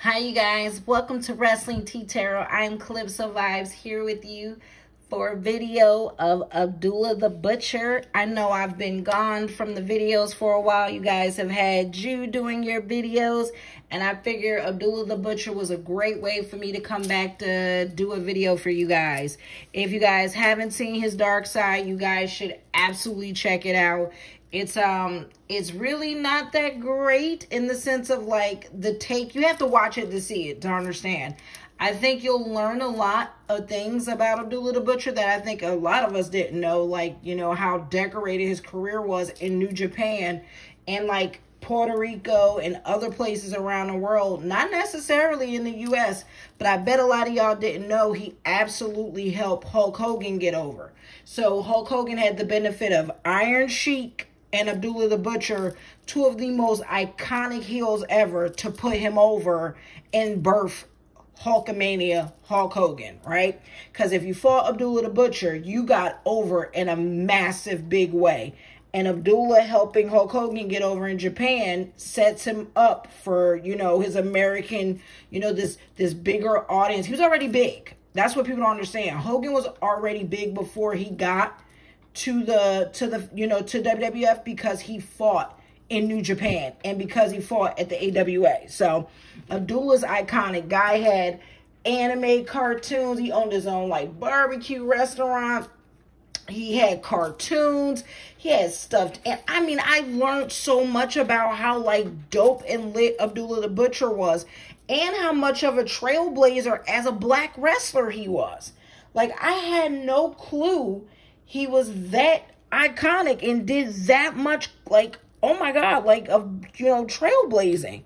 Hi, you guys. Welcome to Wrestling Tea Tarot. I'm Calypso Vibes here with you for a video of Abdullah the Butcher. I know I've been gone from the videos for a while. You guys have had you doing your videos, and I figure Abdullah the Butcher was a great way for me to come back to do a video for you guys. If you guys haven't seen his dark side, you guys should absolutely check it out. It's really not that great in the sense of like the take. You have to watch it to see it, to understand. I think you'll learn a lot of things about Abdullah the Butcher that I think a lot of us didn't know, like, you know, how decorated his career was in New Japan and like Puerto Rico and other places around the world, not necessarily in the US, but I bet a lot of y'all didn't know he absolutely helped Hulk Hogan get over. So Hulk Hogan had the benefit of Iron Sheik and Abdullah the Butcher, two of the most iconic heels ever, to put him over and birth Hulkamania Hulk Hogan, right? Because if you fought Abdullah the Butcher, you got over in a massive big way. And Abdullah helping Hulk Hogan get over in Japan sets him up for, you know, his American, you know, this bigger audience. He was already big. That's what people don't understand. Hogan was already big before he got to WWF, because he fought in New Japan and because he fought at the AWA. So Abdullah's iconic. Guy had anime cartoons. He owned his own like barbecue restaurant. He had cartoons. He had stuffed. And I mean, I learned so much about how like dope and lit Abdullah the Butcher was, and how much of a trailblazer as a black wrestler he was. Like, I had no clue he was that iconic and did that much, like, oh my God, like, you know, trailblazing.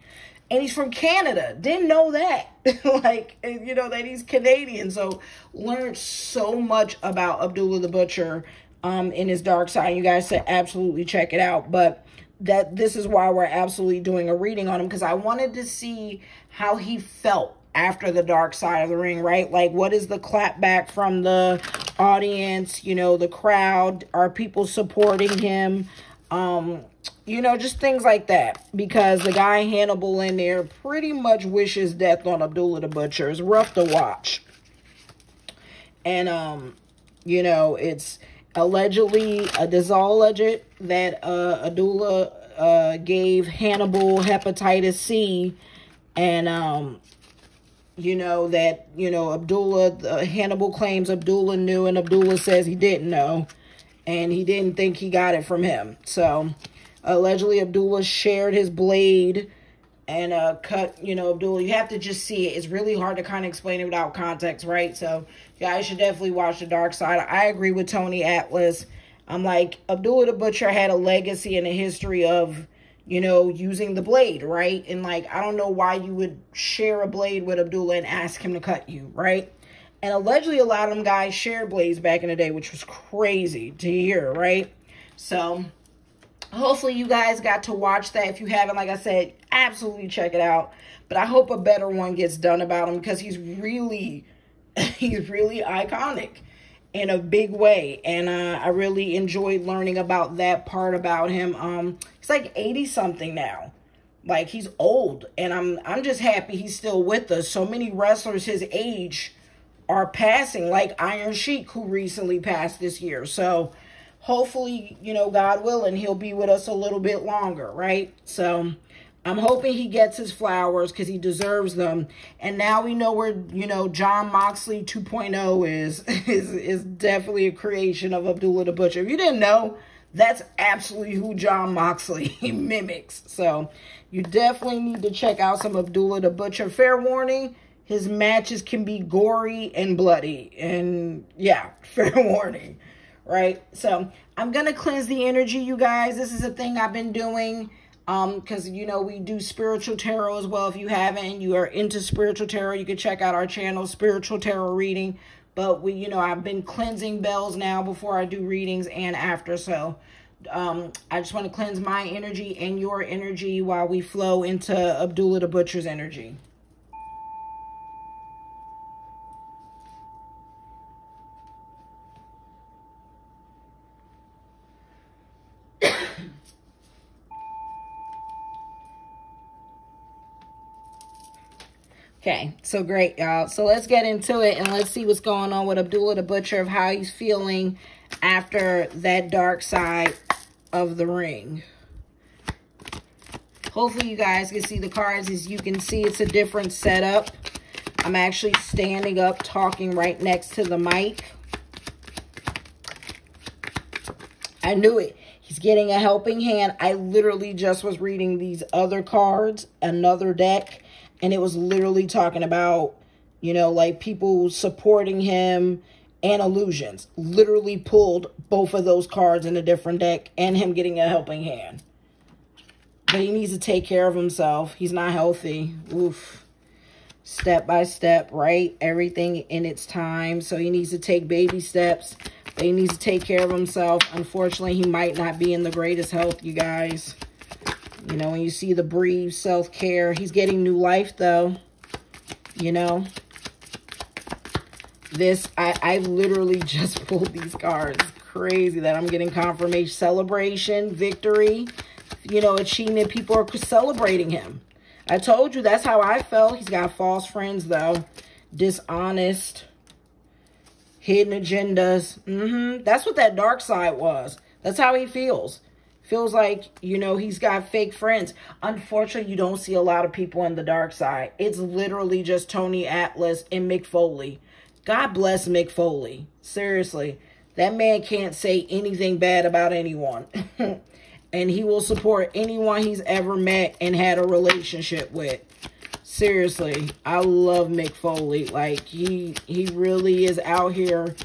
And he's from Canada. Didn't know that. Like, you know, that he's Canadian. So learned so much about Abdullah the Butcher in his dark side. You guys should absolutely check it out. But this is why we're absolutely doing a reading on him, because I wanted to see how he felt after the dark side of the ring, right? Like, what is the clap back from the audience, you know, the crowd? Are people supporting him? You know, just things like that. Because the guy Hannibal in there pretty much wishes death on Abdullah the Butcher. It's rough to watch. And, you know, it's allegedly, this is all alleged, that Abdullah gave Hannibal hepatitis C. And, you know, that, you know, Hannibal claims Abdullah knew, and Abdullah says he didn't know. And he didn't think he got it from him. So, allegedly, Abdullah shared his blade and cut, you know, Abdullah. You have to just see it. It's really hard to kind of explain it without context, right? So, you guys should definitely watch The Dark Side. I agree with Tony Atlas. I'm like, Abdullah the Butcher had a legacy and a history of, you know, using the blade, right? And, like, I don't know why you would share a blade with Abdullah and ask him to cut you, right? And allegedly, a lot of them guys shared blades back in the day, which was crazy to hear, right? So, hopefully you guys got to watch that. If you haven't, like I said, absolutely check it out. But I hope a better one gets done about him, because he's really iconic in a big way. And I really enjoyed learning about that part about him. He's like 80-something now. Like, he's old. And I'm just happy he's still with us. So many wrestlers his age are passing, like Iron Sheik, who recently passed this year. So hopefully, you know, God willing, he'll be with us a little bit longer, right? So I'm hoping he gets his flowers, because he deserves them. And now we know where, you know, John Moxley 2.0 is definitely a creation of Abdullah the Butcher. If you didn't know, that's absolutely who John Moxley mimics. So you definitely need to check out some Abdullah the Butcher. Fair warning, his matches can be gory and bloody. And yeah, fair warning, right? So I'm going to cleanse the energy, you guys. This is a thing I've been doing. Because, you know, we do spiritual tarot as well. If you haven't, you are into spiritual tarot, you can check out our channel, Spiritual Tarot Reading. But we, you know, I've been cleansing bells now before I do readings and after. So, I just want to cleanse my energy and your energy while we flow into Abdullah the Butcher's energy. Okay, so great, y'all. So let's get into it and let's see what's going on with Abdullah the Butcher, of how he's feeling after that dark side of the ring. Hopefully you guys can see the cards. As you can see, it's a different setup. I'm actually standing up, talking right next to the mic. I knew it. He's getting a helping hand. I literally just was reading these other cards, another deck, and it was literally talking about, you know, like people supporting him and illusions. Literally pulled both of those cards in a different deck and him getting a helping hand. But he needs to take care of himself. He's not healthy. Oof. Step by step, right? Everything in its time. So he needs to take baby steps. But he needs to take care of himself. Unfortunately, he might not be in the greatest health, you guys. You know, when you see the breathe, self-care. He's getting new life, though. You know. This, I literally just pulled these cards. Crazy that I'm getting confirmation. Celebration, victory. You know, achievement. People are celebrating him. I told you that's how I felt. He's got false friends, though. Dishonest. Hidden agendas. That's what that dark side was. That's how he feels. Feels like, you know, he's got fake friends. Unfortunately, you don't see a lot of people in the dark side. It's literally just Tony Atlas and Mick Foley. God bless Mick Foley. Seriously. That man can't say anything bad about anyone. And he will support anyone he's ever met and had a relationship with. Seriously, I love Mick Foley. Like, he really is out here,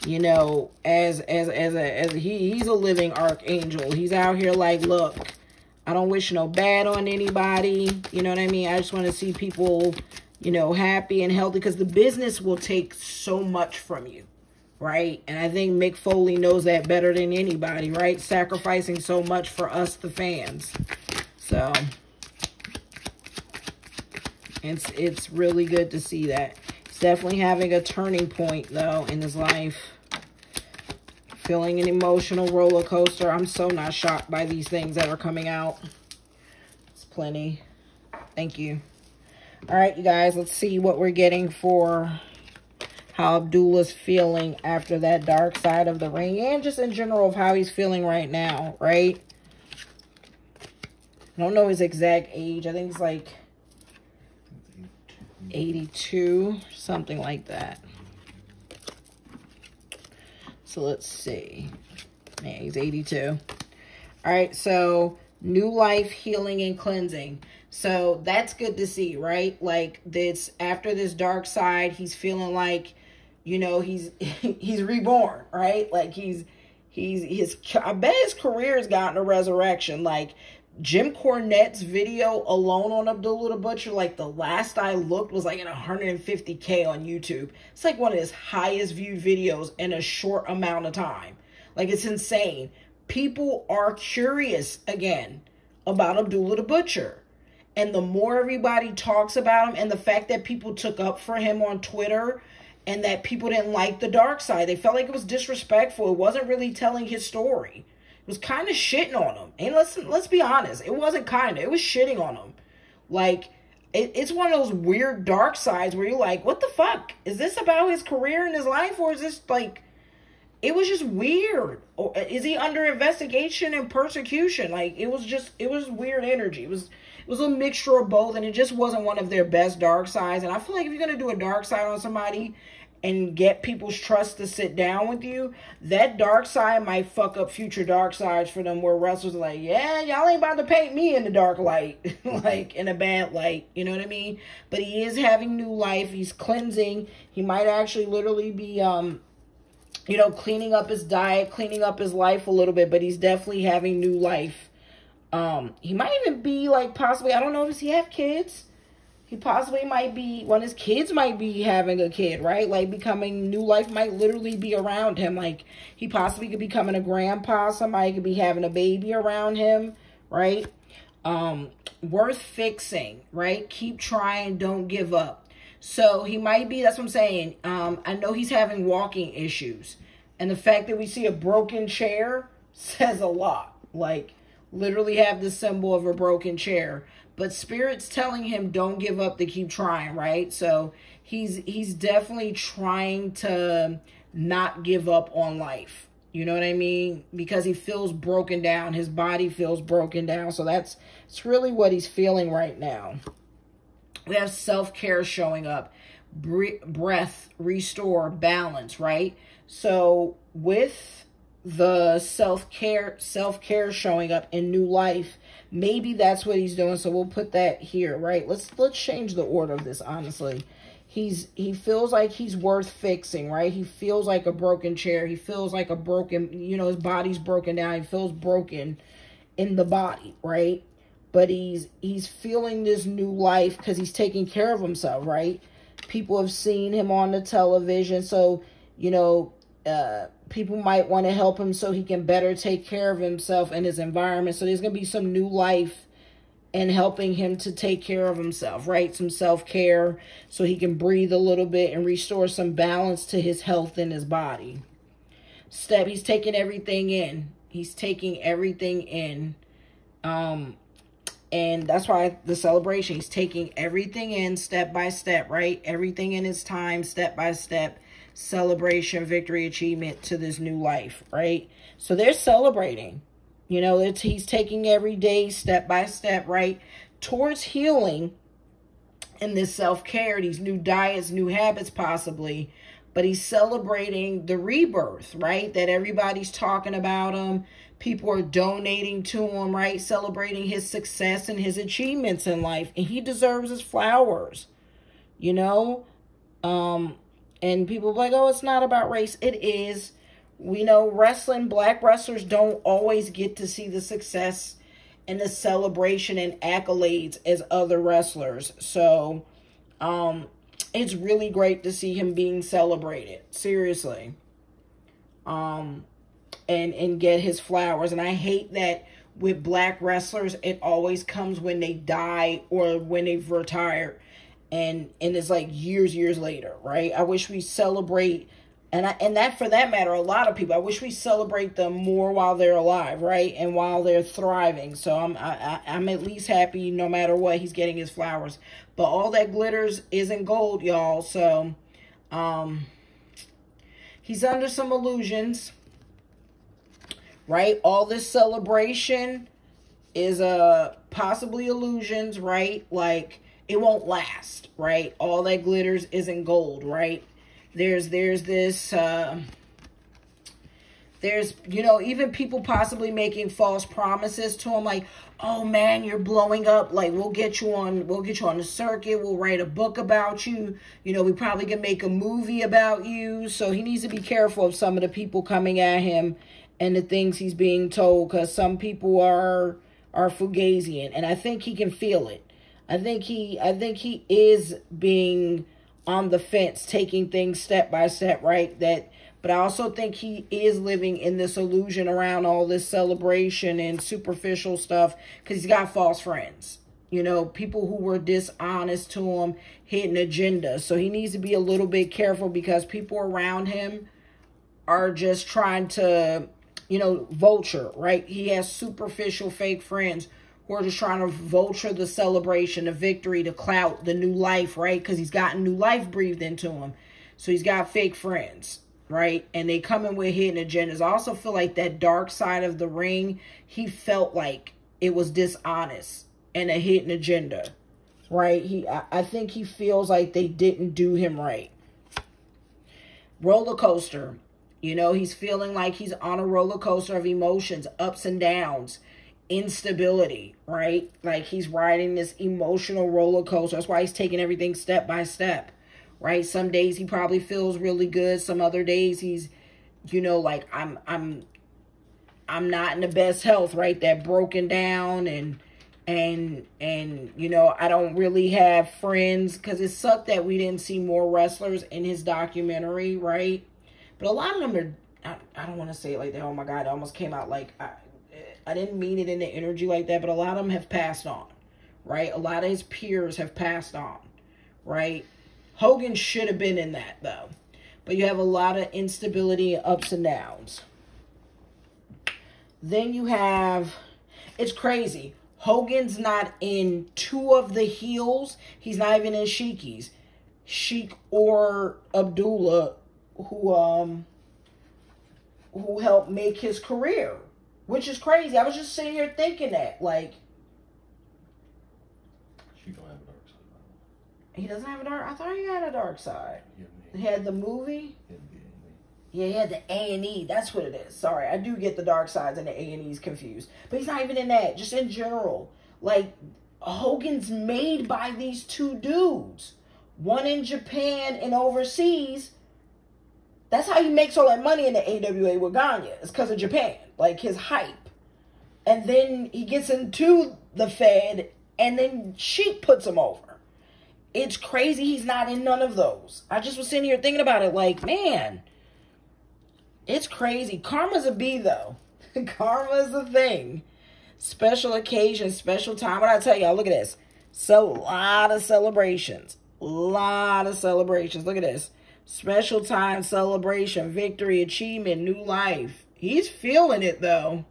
you know, he's a living archangel. He's out here like, look, I don't wish no bad on anybody. You know what I mean? I just want to see people, you know, happy and healthy, because the business will take so much from you. Right? And I think Mick Foley knows that better than anybody, right? Sacrificing so much for us, the fans. So, it's really good to see that. He's definitely having a turning point, though, in his life. Feeling an emotional roller coaster. I'm so not shocked by these things that are coming out. It's plenty. Thank you. All right, you guys, let's see what we're getting for how Abdullah's feeling after that dark side of the ring, and just in general of how he's feeling right now, right? I don't know his exact age. I think he's like 82, something like that. So let's see. Yeah, he's 82. All right, so new life, healing, and cleansing. So that's good to see, right? Like, this, after this dark side, he's feeling like, you know, he's reborn, right? Like, I bet his career has gotten a resurrection. Like, Jim Cornette's video alone on Abdullah the Butcher, like, the last I looked was like at 150K on YouTube. It's like one of his highest viewed videos in a short amount of time. Like, it's insane. People are curious again about Abdullah the Butcher. And the more everybody talks about him, and the fact that people took up for him on Twitter, and that people didn't like the dark side. They felt like it was disrespectful. It wasn't really telling his story. It was kind of shitting on him. And let's be honest. It wasn't kind of. It was shitting on him. Like, it's one of those weird dark sides where you're like, what the fuck? Is this about his career and his life? Or is this like, it was just weird. Or is he under investigation and persecution? Like, it was weird energy. It was a mixture of both, and it just wasn't one of their best dark sides. And I feel like if you're going to do a dark side on somebody and get people's trust to sit down with you, that dark side might fuck up future dark sides for them, where wrestlers are like, yeah, y'all ain't about to paint me in the dark light, like in a bad light, you know what I mean? But he is having new life. He's cleansing. He might actually literally be, you know, cleaning up his diet, cleaning up his life a little bit, but he's definitely having new life. He might even be like, possibly, I don't know, does he have kids? He possibly might be, one of his kids might be having a kid, right? Like, becoming new life might literally be around him. Like, he possibly could be becoming a grandpa. Somebody could be having a baby around him, right? Worth fixing, right? Keep trying, don't give up. So he might be, that's what I'm saying. I know he's having walking issues. And the fact that we see a broken chair says a lot. Like, literally have the symbol of a broken chair. but Spirit's telling him don't give up, to keep trying, right? So he's definitely trying to not give up on life. You know what I mean? Because he feels broken down. His body feels broken down. So it's really what he's feeling right now. We have self-care showing up. Breath, restore, balance, right? So with the self-care showing up in new life, maybe that's what he's doing. So we'll put that here, right? Let's change the order of this, honestly. He feels like he's worth fixing, right? He feels like a broken chair. He feels like a broken, you know, his body's broken down. He feels broken in the body, right? But he's feeling this new life because he's taking care of himself, right? People have seen him on the television. So, you know, people might want to help him so he can better take care of himself and his environment. So there's going to be some new life and helping him to take care of himself, right? Some self-care so he can breathe a little bit and restore some balance to his health and his body. He's taking everything in. He's taking everything in. And that's why the celebration, he's taking everything in step by step, right? Everything in his time, step by step, celebration, victory, achievement to this new life, right? So they're celebrating. You know, he's taking every day step by step, right, towards healing and this self-care, these new diets, new habits possibly. But he's celebrating the rebirth, right, that everybody's talking about him. People are donating to him, right, celebrating his success and his achievements in life. And he deserves his flowers, you know. And people are like, oh, it's not about race. It is. We know wrestling, black wrestlers don't always get to see the success and the celebration and accolades as other wrestlers. So, it's really great to see him being celebrated. Seriously. And get his flowers. And I hate that with black wrestlers, it always comes when they die or when they've retired. And it's like years later, right? I wish we celebrate. And that, for that matter, a lot of people, I wish we celebrate them more while they're alive, right? And while they're thriving. So I'm at least happy no matter what, he's getting his flowers. But all that glitters isn't gold, y'all. So he's under some illusions, right? All this celebration is possibly illusions, right? Like, it won't last, right? All that glitters isn't gold, right? There's this, you know, even people possibly making false promises to him, like, oh man, you're blowing up. Like, we'll get you on the circuit. We'll write a book about you. You know, we probably can make a movie about you. So he needs to be careful of some of the people coming at him and the things he's being told, because some people are fugazian, and I think he can feel it. I think he is being on the fence, taking things step by step, right? But I also think he is living in this illusion around all this celebration and superficial stuff, because he's got false friends. You know, people who were dishonest to him, hidden agendas. So he needs to be a little bit careful, because people around him are just trying to, you know, vulture, right? He has superficial fake friends who are just trying to vulture the celebration, the victory, the clout, the new life, right? Because he's gotten new life breathed into him. So he's got fake friends, right? And they come in with hidden agendas. I also feel like that dark side of the ring, he felt like it was dishonest and a hidden agenda, right? I think he feels like they didn't do him right. Roller coaster. You know, he's feeling like he's on a roller coaster of emotions, ups and downs, instability, right? Like, he's riding this emotional roller coaster. That's why he's taking everything step by step, right? Some days he probably feels really good. Some other days he's, you know, like, I'm not in the best health, right? That broken down and you know, I don't really have friends, because it sucked that we didn't see more wrestlers in his documentary, right? But a lot of them are, I don't want to say it like that. Oh my God, it almost came out like, I didn't mean it in the energy like that, but a lot of them have passed on, right? A lot of his peers have passed on, right? Hogan should have been in that, though. But you have a lot of instability, ups and downs. Then you have, it's crazy. Hogan's not in two of the heels. He's not even in Sheiky's. Sheik or Abdullah, who helped make his career, which is crazy. I was just sitting here thinking that, like, She don't have a dark side. he doesn't have a dark. I thought he had a dark side. Yeah, He had the movie. yeah. Yeah, he had the A&E. That's what it is. Sorry, I do get the dark sides and the A&Es confused. But he's not even in that. Just in general. Like, Hogan's made by these two dudes. One in Japan and overseas. That's how he makes all that money in the AWA with Gagne. It's because of Japan. Like, his hype. And then he gets into the Fed, and then Sheik puts him over. It's crazy he's not in none of those. I just was sitting here thinking about it like, man, it's crazy. Karma's a bee, though. Karma's a thing. Special occasion, special time. What I tell y'all, look at this. So, a lot of celebrations. Lot of celebrations. Look at this. Special time celebration, victory, achievement, new life. He's feeling it, though.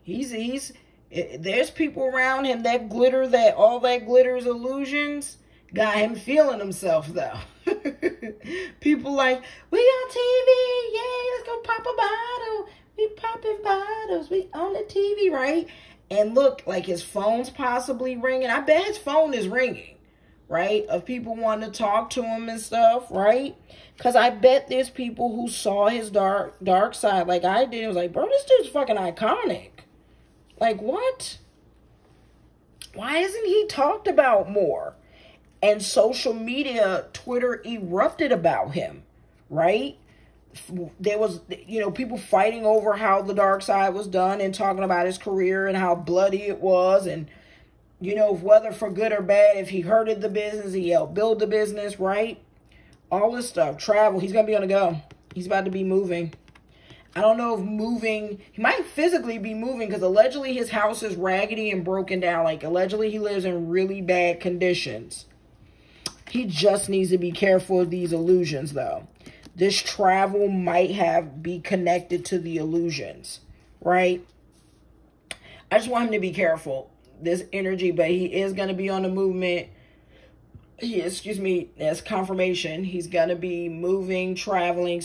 There's people around him that glitter, that all that glitter is illusions. Got him feeling himself, though. People like, we on TV, yay, let's go pop a bottle. We popping bottles, we on the TV, right? And look, like his phone's possibly ringing. I bet his phone is ringing, right? Of people wanting to talk to him and stuff, right? Because I bet there's people who saw his dark side like I did. It was like, bro, this dude's fucking iconic. Like, what? Why isn't he talked about more? And social media, Twitter erupted about him, right? There was, people fighting over how the dark side was done and talking about his career and how bloody it was. And, whether for good or bad, if he hurted the business, he helped build the business, right? All this stuff. Travel. He's going to be on the go. He's about to be moving. I don't know if moving, he might physically be moving because allegedly his house is raggedy and broken down. Like, allegedly he lives in really bad conditions. He just needs to be careful of these illusions, though. This travel might be connected to the illusions, right? I just want him to be careful, this energy, but he is going to be on the movement. That's confirmation. He's going to be moving, traveling,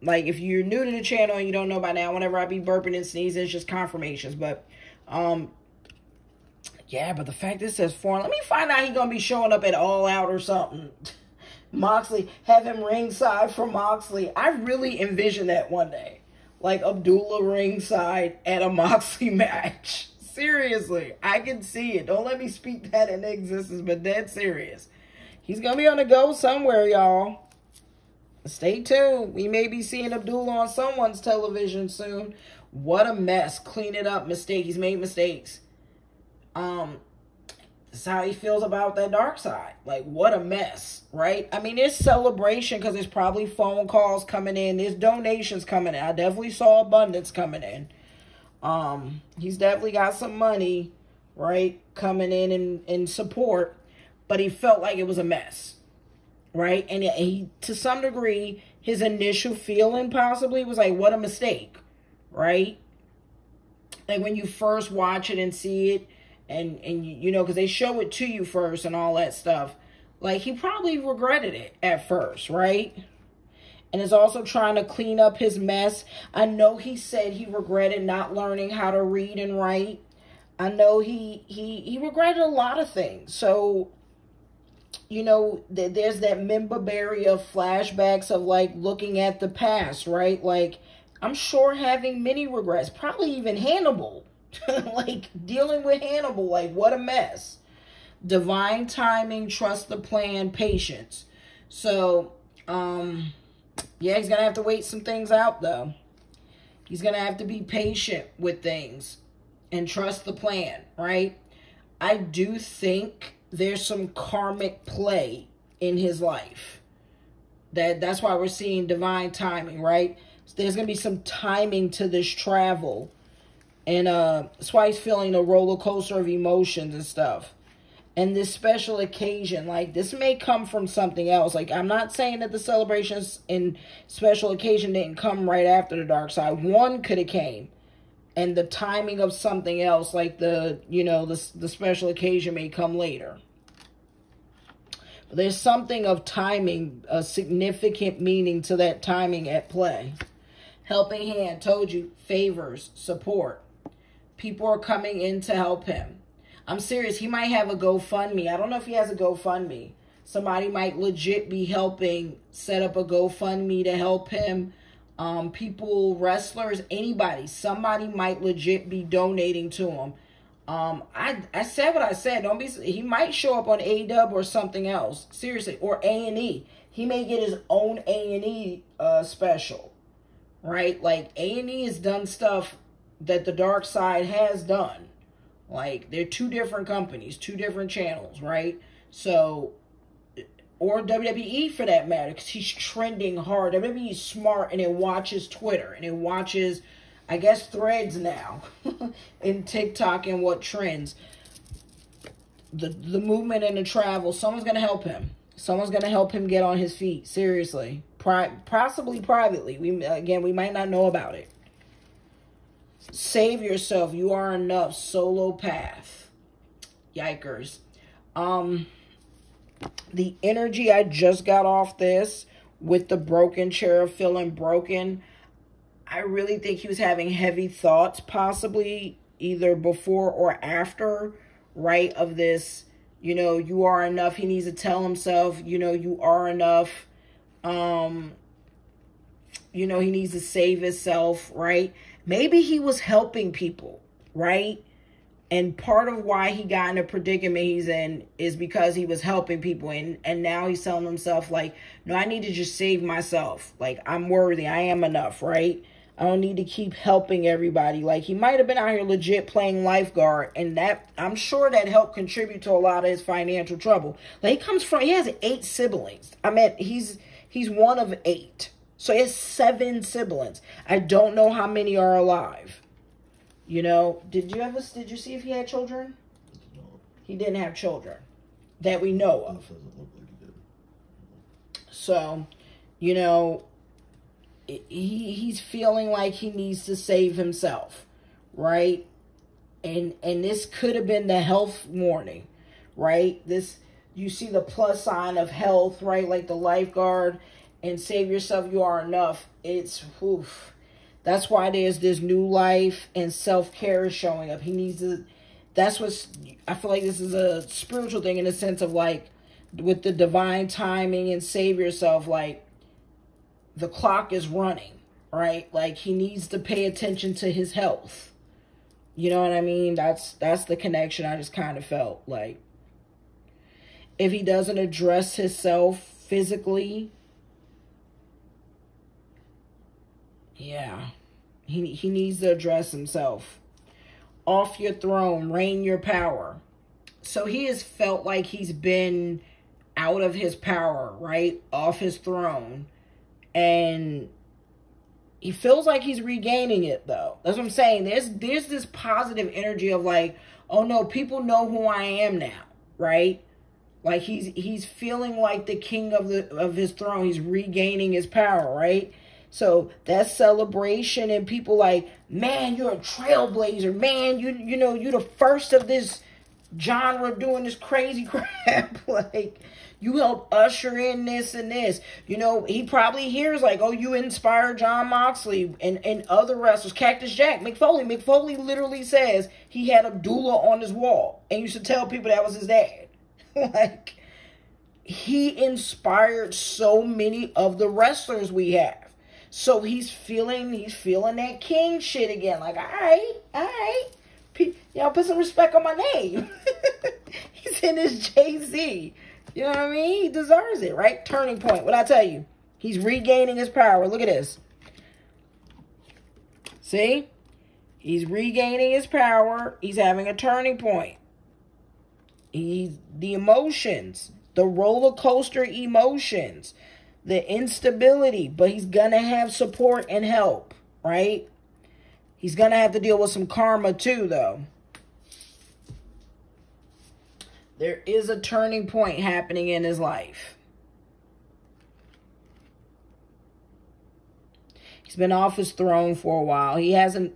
like if you're new to the channel and you don't know by now, whenever I be burping and sneezing, it's just confirmations. But, yeah, but the fact that it says foreign, let me find out he's going to be showing up at All Out or something. Moxley, have him ringside for Moxley. I really envision that one day. Like Abdullah ringside at a Moxley match. Seriously, I can see it. Don't let me speak that into existence, but dead serious. He's going to be on the go somewhere, y'all. Stay tuned. We may be seeing Abdullah on someone's television soon. What a mess. Clean it up. Mistake. He's made mistakes. That's how he feels about that dark side. Like, what a mess, right? I mean, there's celebration because there's probably phone calls coming in. There's donations coming in. I definitely saw abundance coming in. He's definitely got some money, right, coming in support. But he felt like it was a mess, right? And he, to some degree, his initial feeling possibly was like, what a mistake, right? Like when you first watch it and see it, and because they show it to you first and all that stuff. Like, he probably regretted it at first, right? And is also trying to clean up his mess. I know he said he regretted not learning how to read and write. I know he regretted a lot of things. So, there's that memorabilia of flashbacks of, like, looking at the past, right? Like, I'm sure having many regrets. Probably even Hannibal. Like, dealing with Hannibal, like, what a mess. Divine timing, trust the plan, patience. So, yeah, he's going to have to wait some things out, though. He's going to have to be patient with things and trust the plan, right? I do think there's some karmic play in his life. That's why we're seeing divine timing, right? So there's going to be some timing to this travel. And that's why he's feeling a roller coaster of emotions and stuff. And this special occasion, like, this may come from something else. Like, I'm not saying that the celebrations and special occasion didn't come right after the dark side. One could have came And the timing of something else, like the special occasion may come later. But there's something of timing, a significant meaning to that timing at play. Helping hand, told you, favors, support. People are coming in to help him. I'm serious, he might have a GoFundMe. I don't know if he has a GoFundMe. Somebody might legit be helping set up a GoFundMe to help him. People, wrestlers, anybody. Somebody might legit be donating to him. I said what I said. Don't be. He might show up on AEW or something else. Seriously, or A&E. He may get his own A&E special, right? Like A&E has done stuff that the Dark Side has done. Like they're two different companies, two different channels, right? So, or WWE for that matter, because he's trending hard. WWE is smart and it watches Twitter and it watches, I guess, Threads now and TikTok and what trends. The movement and the travel, someone's going to help him. Someone's going to help him get on his feet, seriously. Possibly privately. We might not know about it. Save yourself. You are enough. Solo path. Yikers. The energy I just got off this with the broken chair, feeling broken, I really think he was having heavy thoughts, possibly either before or after, right, of this, you are enough. He needs to tell himself, you are enough. He needs to save himself, right? Maybe he was helping people, right? And part of why he got in a predicament he's in is because he was helping people. And now he's telling himself, like, no, I need to just save myself. Like, I'm worthy. I am enough, right? I don't need to keep helping everybody. Like, he might have been out here legit playing lifeguard. And that, I'm sure that helped contribute to a lot of his financial trouble. Like, he has 8 siblings. I mean, he's one of 8. So he has 7 siblings. I don't know how many are alive. Did you see if he had children? No. He didn't have children that we know of. Doesn't look like he did. So, he's feeling like he needs to save himself, right? And this could have been the health warning, right? You see the plus sign of health, right? Like the lifeguard and save yourself, you are enough. It's, oof. That's why there's this new life and self-care is showing up. He needs to, I feel like this is a spiritual thing in the sense of like, with the divine timing and save yourself, like the clock is running, right? Like he needs to pay attention to his health. You know what I mean? That's the connection I just kind of felt like. If he doesn't address himself physically, yeah, he needs to address himself. Off your throne, reign your power. So he has felt like he's been out of his power, right? Off his throne. And he feels like he's regaining it, though. That's what I'm saying. There's this positive energy of like, oh no, people know who I am now, right? Like he's feeling like the king of his throne. He's regaining his power, right? So that celebration and people like, man, you're a trailblazer, man. You're the first of this genre doing this crazy crap. Like, you help usher in this and this. He probably hears like, oh, you inspired Jon Moxley and other wrestlers. Cactus Jack, Mick Foley. Mick Foley literally says he had Abdullah on his wall and used to tell people that was his dad. Like, he inspired so many of the wrestlers we have. So he's feeling that king shit again. Like, all right. Y'all put some respect on my name. He's in his Jay-Z. You know what I mean? He deserves it, right? Turning point. What I tell you? He's regaining his power. Look at this. See? He's regaining his power. He's having a turning point. The emotions, the roller coaster emotions, the instability, but he's going to have support and help, right? He's going to have to deal with some karma too, though. There is a turning point happening in his life. He's been off his throne for a while. He hasn't,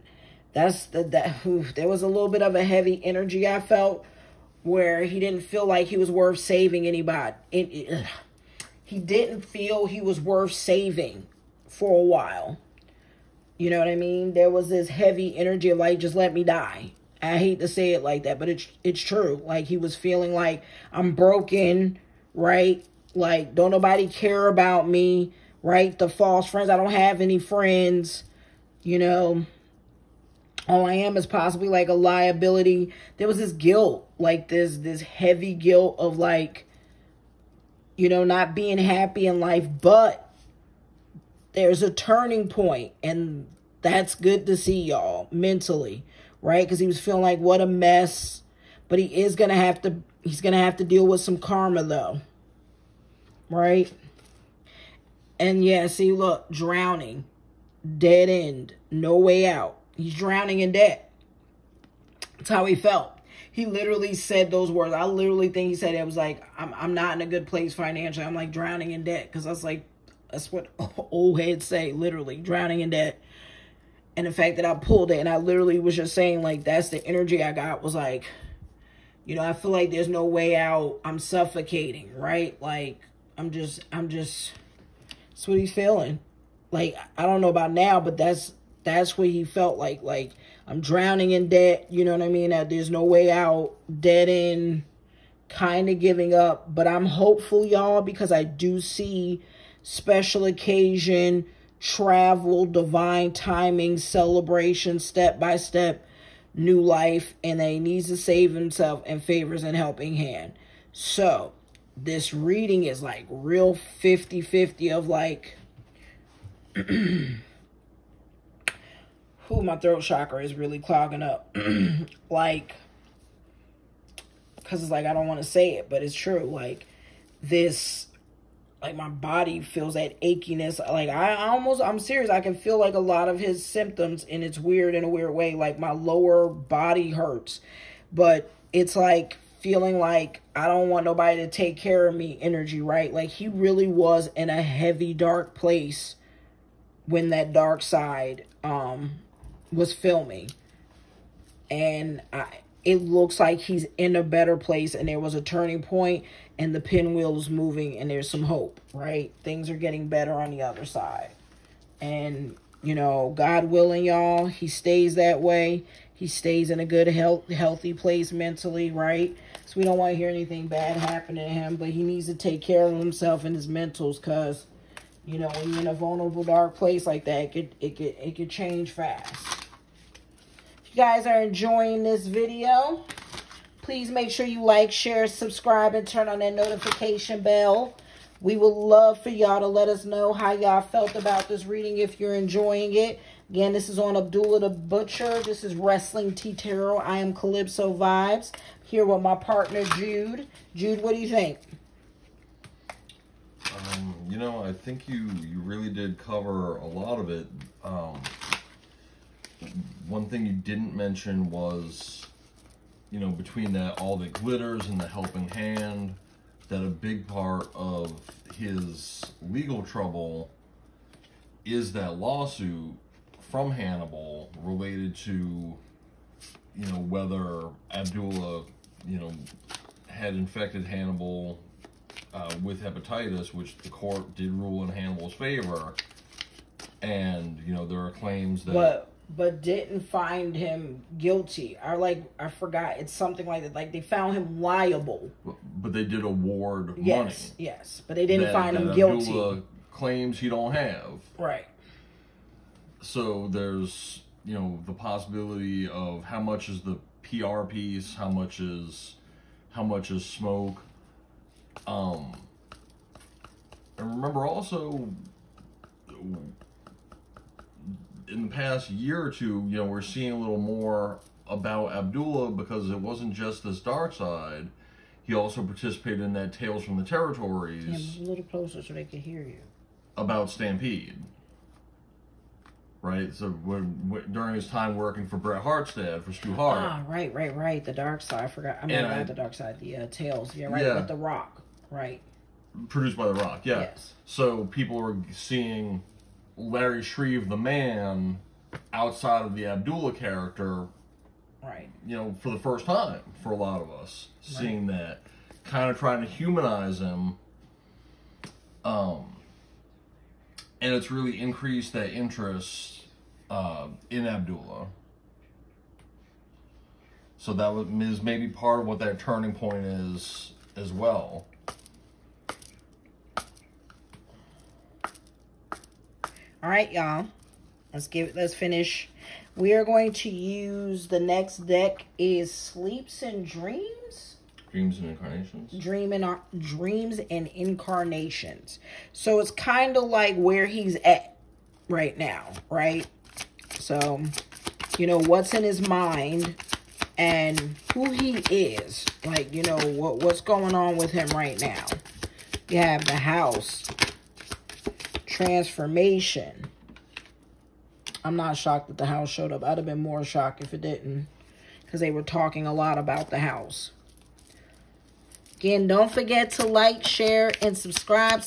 there was a little bit of a heavy energy I felt, where he didn't feel like he was worth saving anybody. He didn't feel he was worth saving for a while. You know what I mean? There was this heavy energy of like, just let me die. I hate to say it like that, but it's true. Like, he was feeling like, I'm broken, right? Like, don't nobody care about me, right? The false friends, I don't have any friends, you know. All I am is possibly like a liability. There was this guilt, like this heavy guilt of like, you know, not being happy in life. But there's a turning point, and that's good to see, y'all, mentally, right? Because he was feeling like, what a mess. But he's gonna have to deal with some karma, though, right? And yeah, see, look, drowning, dead end, no way out. He's drowning in debt. That's how he felt. He literally said those words. I literally think he said it was like, I'm not in a good place financially. I'm like drowning in debt. Because that's what old heads say, literally, drowning in debt. And the fact that I pulled it, and I literally was just saying, like, that's the energy I got, was like, you know, I feel like there's no way out. I'm suffocating, right? Like, I'm just, that's what he's feeling. Like, I don't know about now, but that's what he felt like. Like, I'm drowning in debt, you know what I mean? That there's no way out, dead end, kind of giving up. But I'm hopeful, y'all, because I do see special occasion, travel, divine timing, celebration, step by step, new life, and that he needs to save himself and favors and helping hand. So this reading is like real 50-50 of like, my throat chakra is really clogging up. Like, because it's like, I don't want to say it, but it's true. Like, this, like, my body feels that achiness. Like, I'm serious. I can feel like a lot of his symptoms, and it's weird in a weird way. Like, my lower body hurts, but it's like feeling like I don't want nobody to take care of me energy, right? Like, he really was in a heavy, dark place when that dark side, was filming, and it looks like he's in a better place, and there was a turning point, and the pinwheel's moving, and there's some hope, right? Things are getting better on the other side, and, you know, God willing, y'all, he stays that way. He stays in a good, healthy place mentally, right? So we don't want to hear anything bad happen to him, but he needs to take care of himself and his mentals, because, you know, when you're in a vulnerable, dark place like that, it could change fast. If you guys are enjoying this video, please make sure you like, share, subscribe, and turn on that notification bell. We would love for y'all to let us know how y'all felt about this reading if you're enjoying it. Again, this is on Abdullah the Butcher. This is Wrestling Tea Tarot. I am Calypso Vibes. Here with my partner, Jude. Jude, what do you think? You know, I think you really did cover a lot of it. One thing you didn't mention was, you know, between that, all that glitters and the helping hand, that a big part of his legal trouble is that lawsuit from Hannibal related to, you know, whether Abdullah, you know, had infected Hannibal with hepatitis, which the court did rule in Hannibal's favor. And, you know, there are claims that... But didn't find him guilty. I forgot. It's something like that. Like, they found him liable. But they did award money. Yes. But they didn't find him guilty. Abdullah claims he don't have. Right. So there's, you know, the possibility of how much is the PR piece, how much is smoke. And remember also, in the past year or two, you know, we're seeing a little more about Abdullah, because it wasn't just this dark side. He also participated in that Tales from the Territories. Yeah, a little closer so they could hear you. About Stampede. Right? So during his time working for Bret Hart's dad, for Stu Hart. Ah, right. The dark side. I forgot. I mean, not the dark side. The Tales. Yeah, right. With The Rock. Right. Produced by The Rock, yeah. Yes. So people are seeing Larry Shreve, the man, outside of the Abdullah character, right? You know, for the first time for a lot of us, seeing that, kind of trying to humanize him, and it's really increased that interest in Abdullah. So that is maybe part of what that turning point is as well. All right, y'all. Let's finish. We are going to use the next deck is Sleeps and Dreams. Dreams and Incarnations. Dreams and Incarnations. So it's kind of like where he's at right now, right? So, you know, what's in his mind and who he is. Like, you know, what's going on with him right now. You have the House. Transformation. I'm not shocked that the House showed up. I'd have been more shocked if it didn't, because they were talking a lot about the House. Again, don't forget to like, share, and subscribe,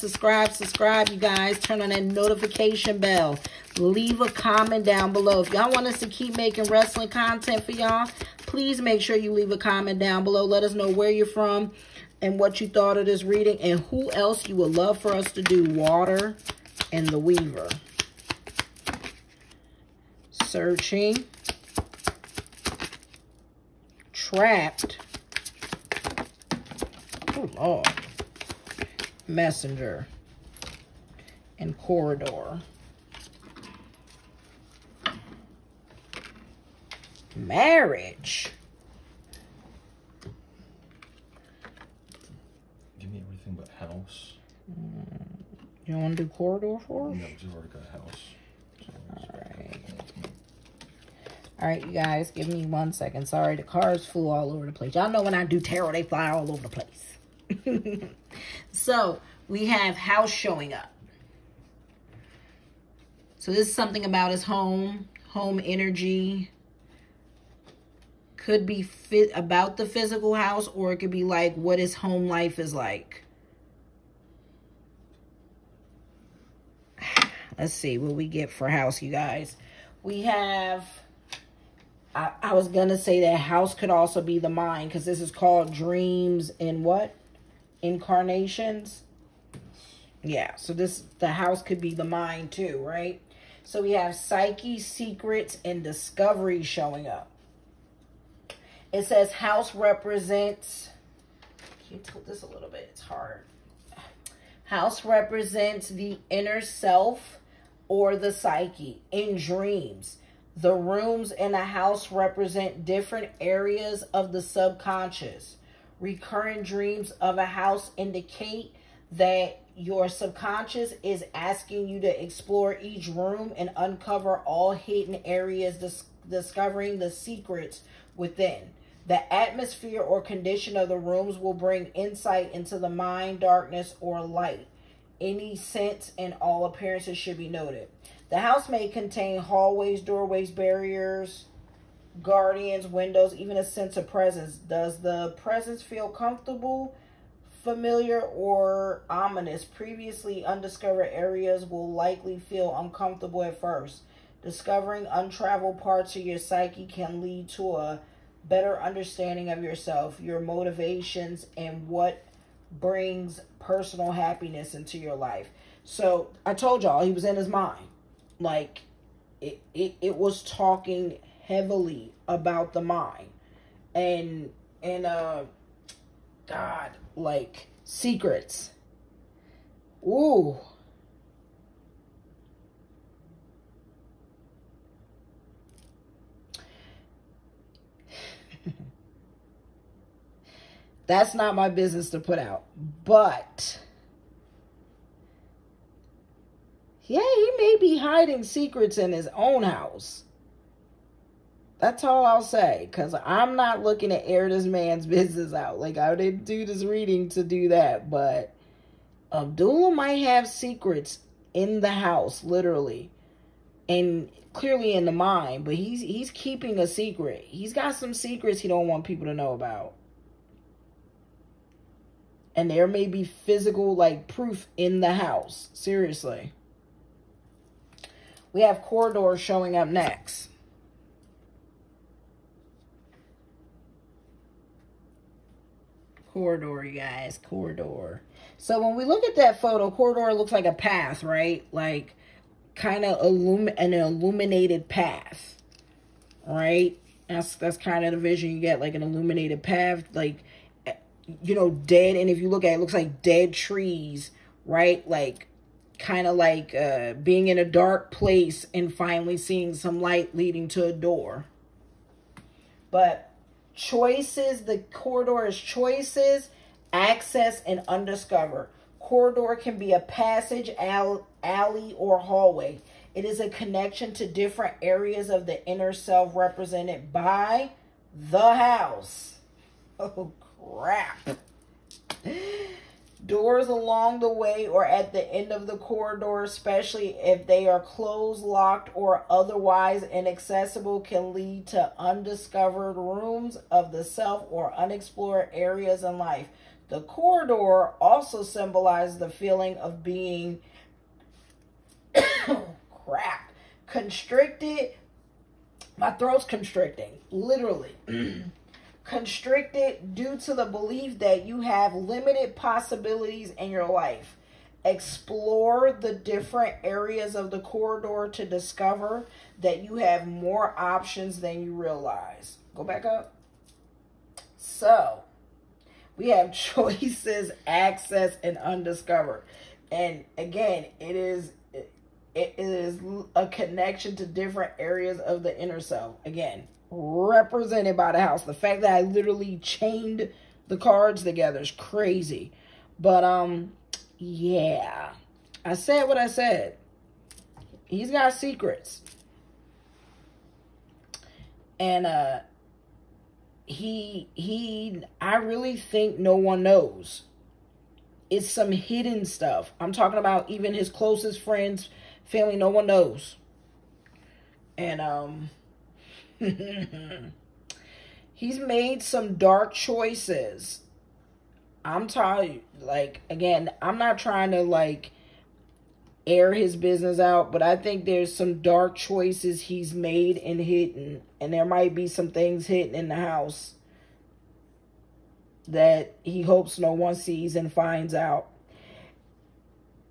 you guys. Turn on that notification bell. Leave a comment down below. If y'all want us to keep making wrestling content for y'all, please make sure you leave a comment down below. Let us know where you're from and what you thought of this reading and who else you would love for us to do. Water and the Weaver. Searching. Trapped. Oh, Lord. Messenger. And Corridor. Marriage. Give me everything but House. You want to do Corridor for us? No, just already got House. So All right, you guys, give me 1 second. Sorry, the cards flew all over the place. Y'all know when I do tarot, they fly all over the place. So, we have House showing up. So, this is something about his home energy. Could be about the physical house, or it could be like what his home life is like. Let's see what we get for House, you guys. We have... I was going to say that House could also be the mind, because this is called Dreams and what? Incarnations? Yeah, so the House could be the mind too, right? So we have Psyche, Secrets, and Discovery showing up. It says House represents... Can you tilt this a little bit? It's hard. House represents the inner self or the psyche in dreams. The rooms in a house represent different areas of the subconscious. Recurrent dreams of a house indicate that your subconscious is asking you to explore each room and uncover all hidden areas, discovering the secrets within. The atmosphere or condition of the rooms will bring insight into the mind, darkness, or light. Any sense and all appearances should be noted. The house may contain hallways, doorways, barriers, guardians, windows, even a sense of presence. Does the presence feel comfortable, familiar, or ominous? Previously undiscovered areas will likely feel uncomfortable at first. Discovering untraveled parts of your psyche can lead to a better understanding of yourself, your motivations, and what brings personal happiness into your life. So I told y'all he was in his mind. Like it was talking heavily about the mind and God, like secrets. Ooh. That's not my business to put out, but yeah, he may be hiding secrets in his own house. That's all I'll say, because I'm not looking to air this man's business out. Like, I didn't do this reading to do that, but Abdullah might have secrets in the house, literally, and clearly in the mind, but he's keeping a secret. He's got some secrets he don't want people to know about. And there may be physical, like, proof in the house. Seriously. We have corridors showing up next. Corridor, you guys, corridor. So when we look at that photo, corridor looks like a path, right? Like kind of an illuminated path, right? That's kind of the vision you get, like an illuminated path, like, you know, dead. And if you look at it, it looks like dead trees, right? Like kind of like being in a dark place and finally seeing some light leading to a door. But choices, the corridor is choices, access, and undiscovered. Corridor can be a passage, alley, or hallway. It is a connection to different areas of the inner self represented by the house. Oh, crap. Doors along the way or at the end of the corridor, especially if they are closed, locked, or otherwise inaccessible, can lead to undiscovered rooms of the self or unexplored areas in life. The corridor also symbolizes the feeling of being constricted. My throat's constricting, literally. Constricted due to the belief that you have limited possibilities in your life. Explore the different areas of the corridor to discover that you have more options than you realize. Go back up. So, we have choices, access, and undiscovered. And again, it is a connection to different areas of the inner self. Again, represented by the house. The fact that I literally chained the cards together is crazy. But yeah, I said what I said. He's got secrets, and I really think no one knows. It's some hidden stuff. I'm talking about even his closest friends, family. No one knows. And he's made some dark choices. I'm tired. Like, again, I'm not trying to like air his business out, but I think there's some dark choices he's made and hidden, and there might be some things hidden in the house that he hopes no one sees and finds out.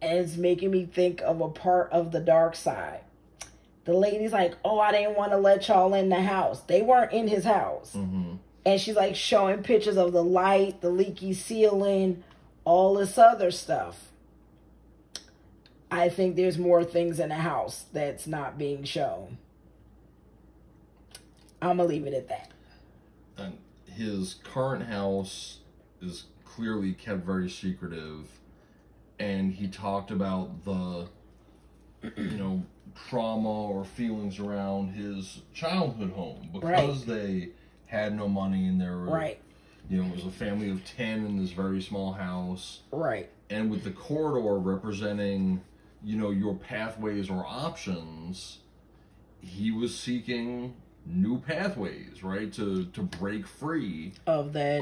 And it's making me think of a part of the dark side. The lady's like, oh, I didn't want to let y'all in the house. They weren't in his house. Mm-hmm. And she's like showing pictures of the light, the leaky ceiling, all this other stuff. I think there's more things in the house that's not being shown. I'm going to leave it at that. And his current house is clearly kept very secretive. And he talked about the, you know, trauma or feelings around his childhood home because they had no money and there were, you know, it was a family of 10 in this very small house. Right. And with the corridor representing, you know, your pathways or options, he was seeking new pathways, right? To break free of that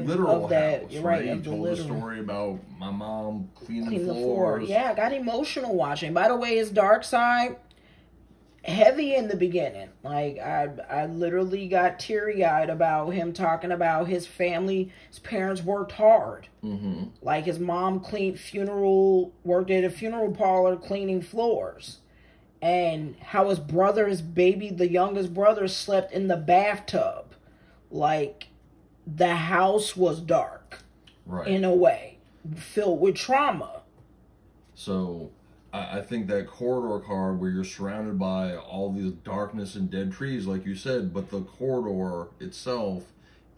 literal house, right? He told the story about my mom cleaning the floors. Yeah, I got emotional watching. By the way, his dark side, heavy in the beginning. Like, I literally got teary-eyed about him talking about his family. His parents worked hard. Mm-hmm. Like, his mom worked at a funeral parlor cleaning floors. And how his the youngest brother, slept in the bathtub. Like, the house was dark. Right. In a way. Filled with trauma. So, I think that corridor card where you're surrounded by all these darkness and dead trees, like you said, but the corridor itself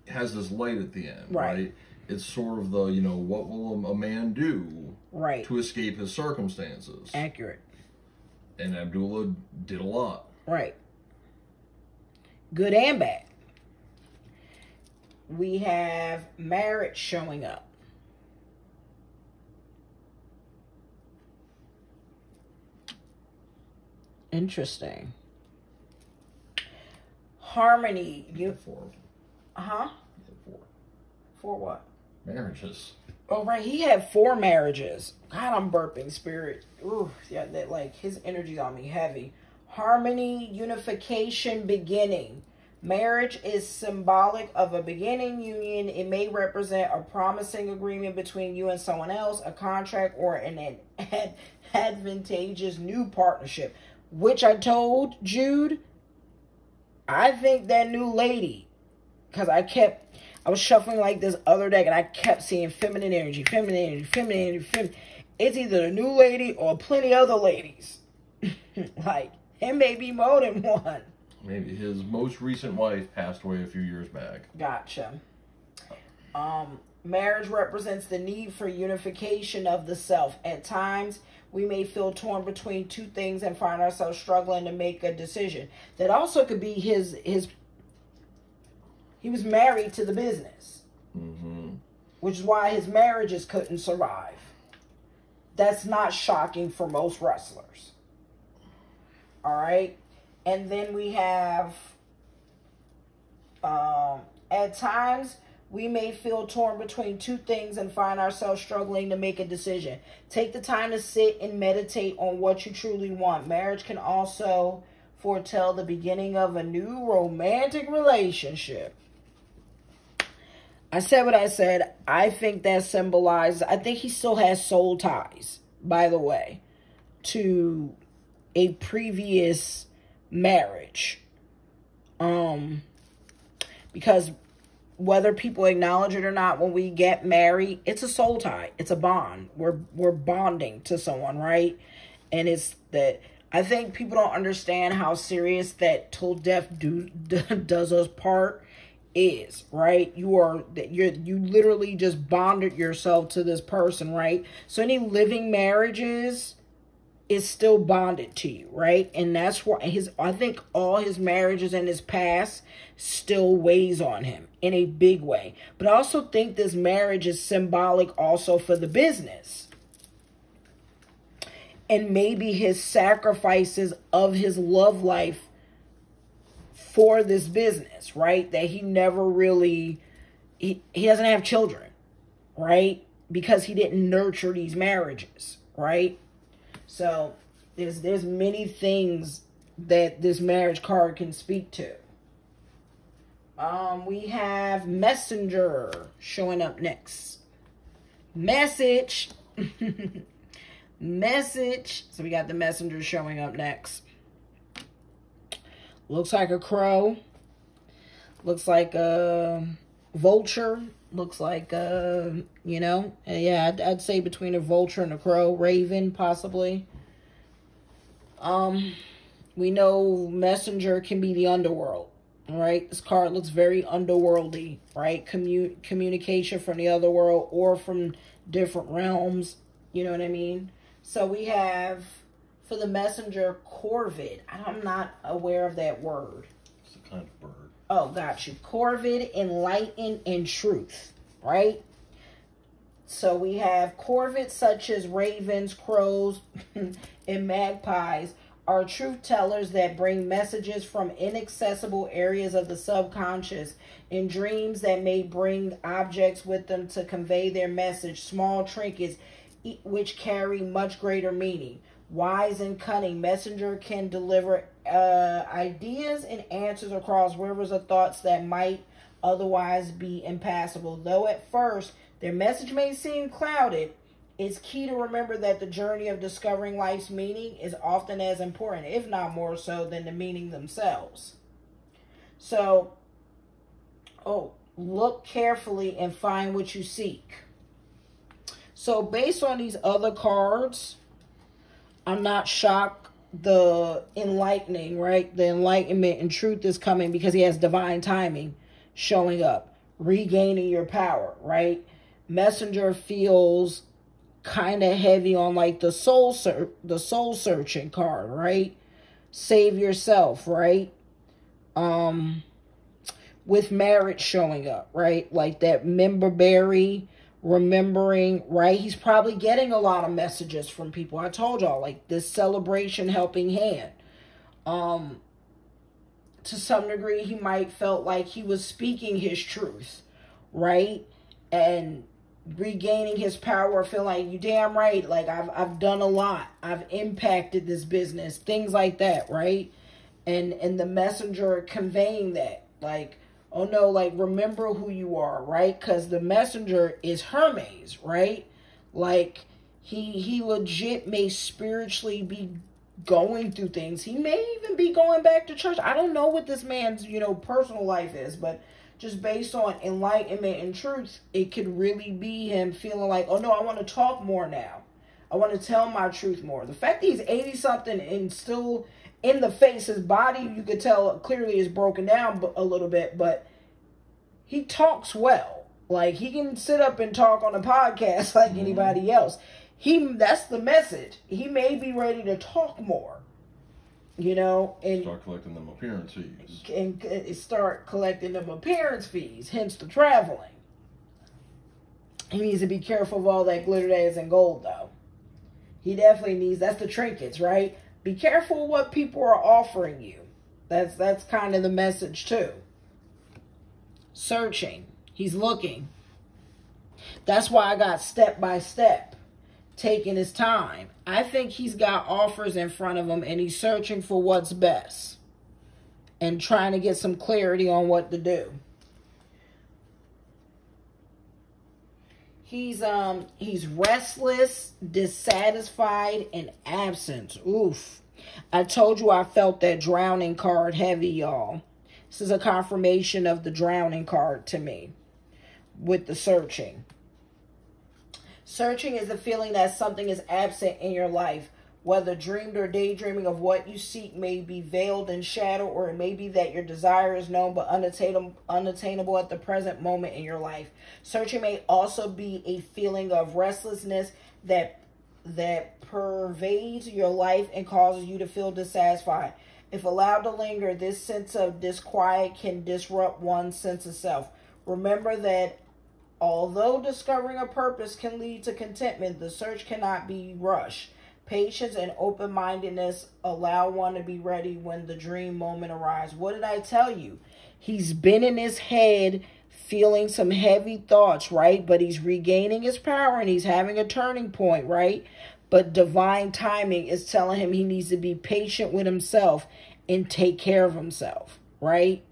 has this light at the end, right? It's sort of the, you know, what will a man do to escape his circumstances? Accurate. And Abdullah did a lot. Right. Good and bad. We have marriage showing up. Interesting. Harmony. Four. Huh? Four. For what? Marriages. Oh, right. He had 4 marriages. God, I'm burping, spirit. Ooh, yeah, that, like, his energy's on me heavy. Harmony, unification, beginning. Marriage is symbolic of a beginning union. It may represent a promising agreement between you and someone else, a contract, or an advantageous new partnership. Which I told Jude, I think that new lady, because I was shuffling like this other deck, and I kept seeing feminine energy, feminine energy, feminine energy, feminine. It's either a new lady or plenty other ladies. Like, it may be more than one. Maybe his most recent wife passed away a few years back. Gotcha. Marriage represents the need for unification of the self. At times, we may feel torn between 2 things and find ourselves struggling to make a decision. That also could be his he was married to the business. Mm-hmm. Which is why his marriages couldn't survive. That's not shocking for most wrestlers. All right. And then we have, at times, we may feel torn between 2 things and find ourselves struggling to make a decision. Take the time to sit and meditate on what you truly want. Marriage can also foretell the beginning of a new romantic relationship. I said what I said. I think that symbolizes, I think he still has soul ties, by the way, to a previous marriage. Because whether people acknowledge it or not, when we get married, it's a soul tie. It's a bond. We're bonding to someone, right? And it's that, I think people don't understand how serious that till death does us part is, right? You literally just bonded yourself to this person, right? So any living marriages is still bonded to you, right? And that's why I think all his marriages in his past still weighs on him in a big way. But I also think this marriage is symbolic also for the business. And maybe his sacrifices of his love life for this business, right? That he never really, he doesn't have children, right? Because he didn't nurture these marriages, right? So there's many things that this marriage card can speak to. We have messenger showing up next. Message. Message. So we got the messenger showing up next. Looks like a crow. Looks like a vulture. Looks like, you know, yeah, I'd say between a vulture and a crow. Raven, possibly. We know messenger can be the underworld, right? This card looks very underworldy, right? Communication from the other world or from different realms. You know what I mean? So we have, for the messenger, corvid. I'm not aware of that word. It's a kind of bird. Oh, got you. Corvid, enlighten, and truth, right? So we have corvids such as ravens, crows, and magpies are truth tellers that bring messages from inaccessible areas of the subconscious in dreams that may bring objects with them to convey their message, small trinkets which carry much greater meaning. Wise and cunning, messenger can deliver ideas and answers across rivers of thoughts that might otherwise be impassable. Though at first their message may seem clouded, it's key to remember that the journey of discovering life's meaning is often as important, if not more so, than the meaning themselves. So, look carefully and find what you seek. So based on these other cards, I'm not shocked the enlightening, right? The enlightenment and truth is coming because he has divine timing showing up. Regaining your power, right? Messenger feels kind of heavy on like the soul searching card, right? Save yourself, right? With marriage showing up, right? Like that memberberry, remembering, right? He's probably getting a lot of messages from people. I told y'all, like this celebration helping hand. To some degree, he might felt like he was speaking his truth, right? And regaining his power, feeling like, you damn right, like I've done a lot, I've impacted this business, things like that, right? And the messenger conveying that, like, oh no, like, remember who you are, right? Because the messenger is Hermes, right? Like, he legit may spiritually be going through things. He may even be going back to church. I don't know what this man's, personal life is, but just based on enlightenment and truth, it could really be him feeling like, oh no, I want to talk more now. I want to tell my truth more. The fact that he's 80-something and still in the face, his body, you could tell clearly is broken down a little bit, but he talks well. Like, he can sit up and talk on a podcast like anybody else. That's the message. He may be ready to talk more, and start collecting them appearance fees. And start collecting them appearance fees, hence the traveling. He needs to be careful of all that glitter that isn't gold, though. He definitely needs, that's the trinkets, right? Be careful what people are offering you. That's kind of the message, too. Searching. He's looking. That's why I got step by step. Taking his time. I think he's got offers in front of him and he's searching for what's best and trying to get some clarity on what to do. He's restless, dissatisfied, and absent. Oof. I told you I felt that drowning card heavy, y'all. This is a confirmation of the drowning card to me with the searching. Searching is the feeling that something is absent in your life, whether dreamed or daydreaming of what you seek may be veiled in shadow, or it may be that your desire is known but unattainable at the present moment in your life. Searching may also be a feeling of restlessness that pervades your life and causes you to feel dissatisfied. If allowed to linger, this sense of disquiet can disrupt one's sense of self. Remember that although discovering a purpose can lead to contentment, the search cannot be rushed. Patience and open-mindedness allow one to be ready when the dream moment arrives. What did I tell you? He's been in his head feeling some heavy thoughts, right? But he's regaining his power and he's having a turning point, right? But divine timing is telling him he needs to be patient with himself and take care of himself, right?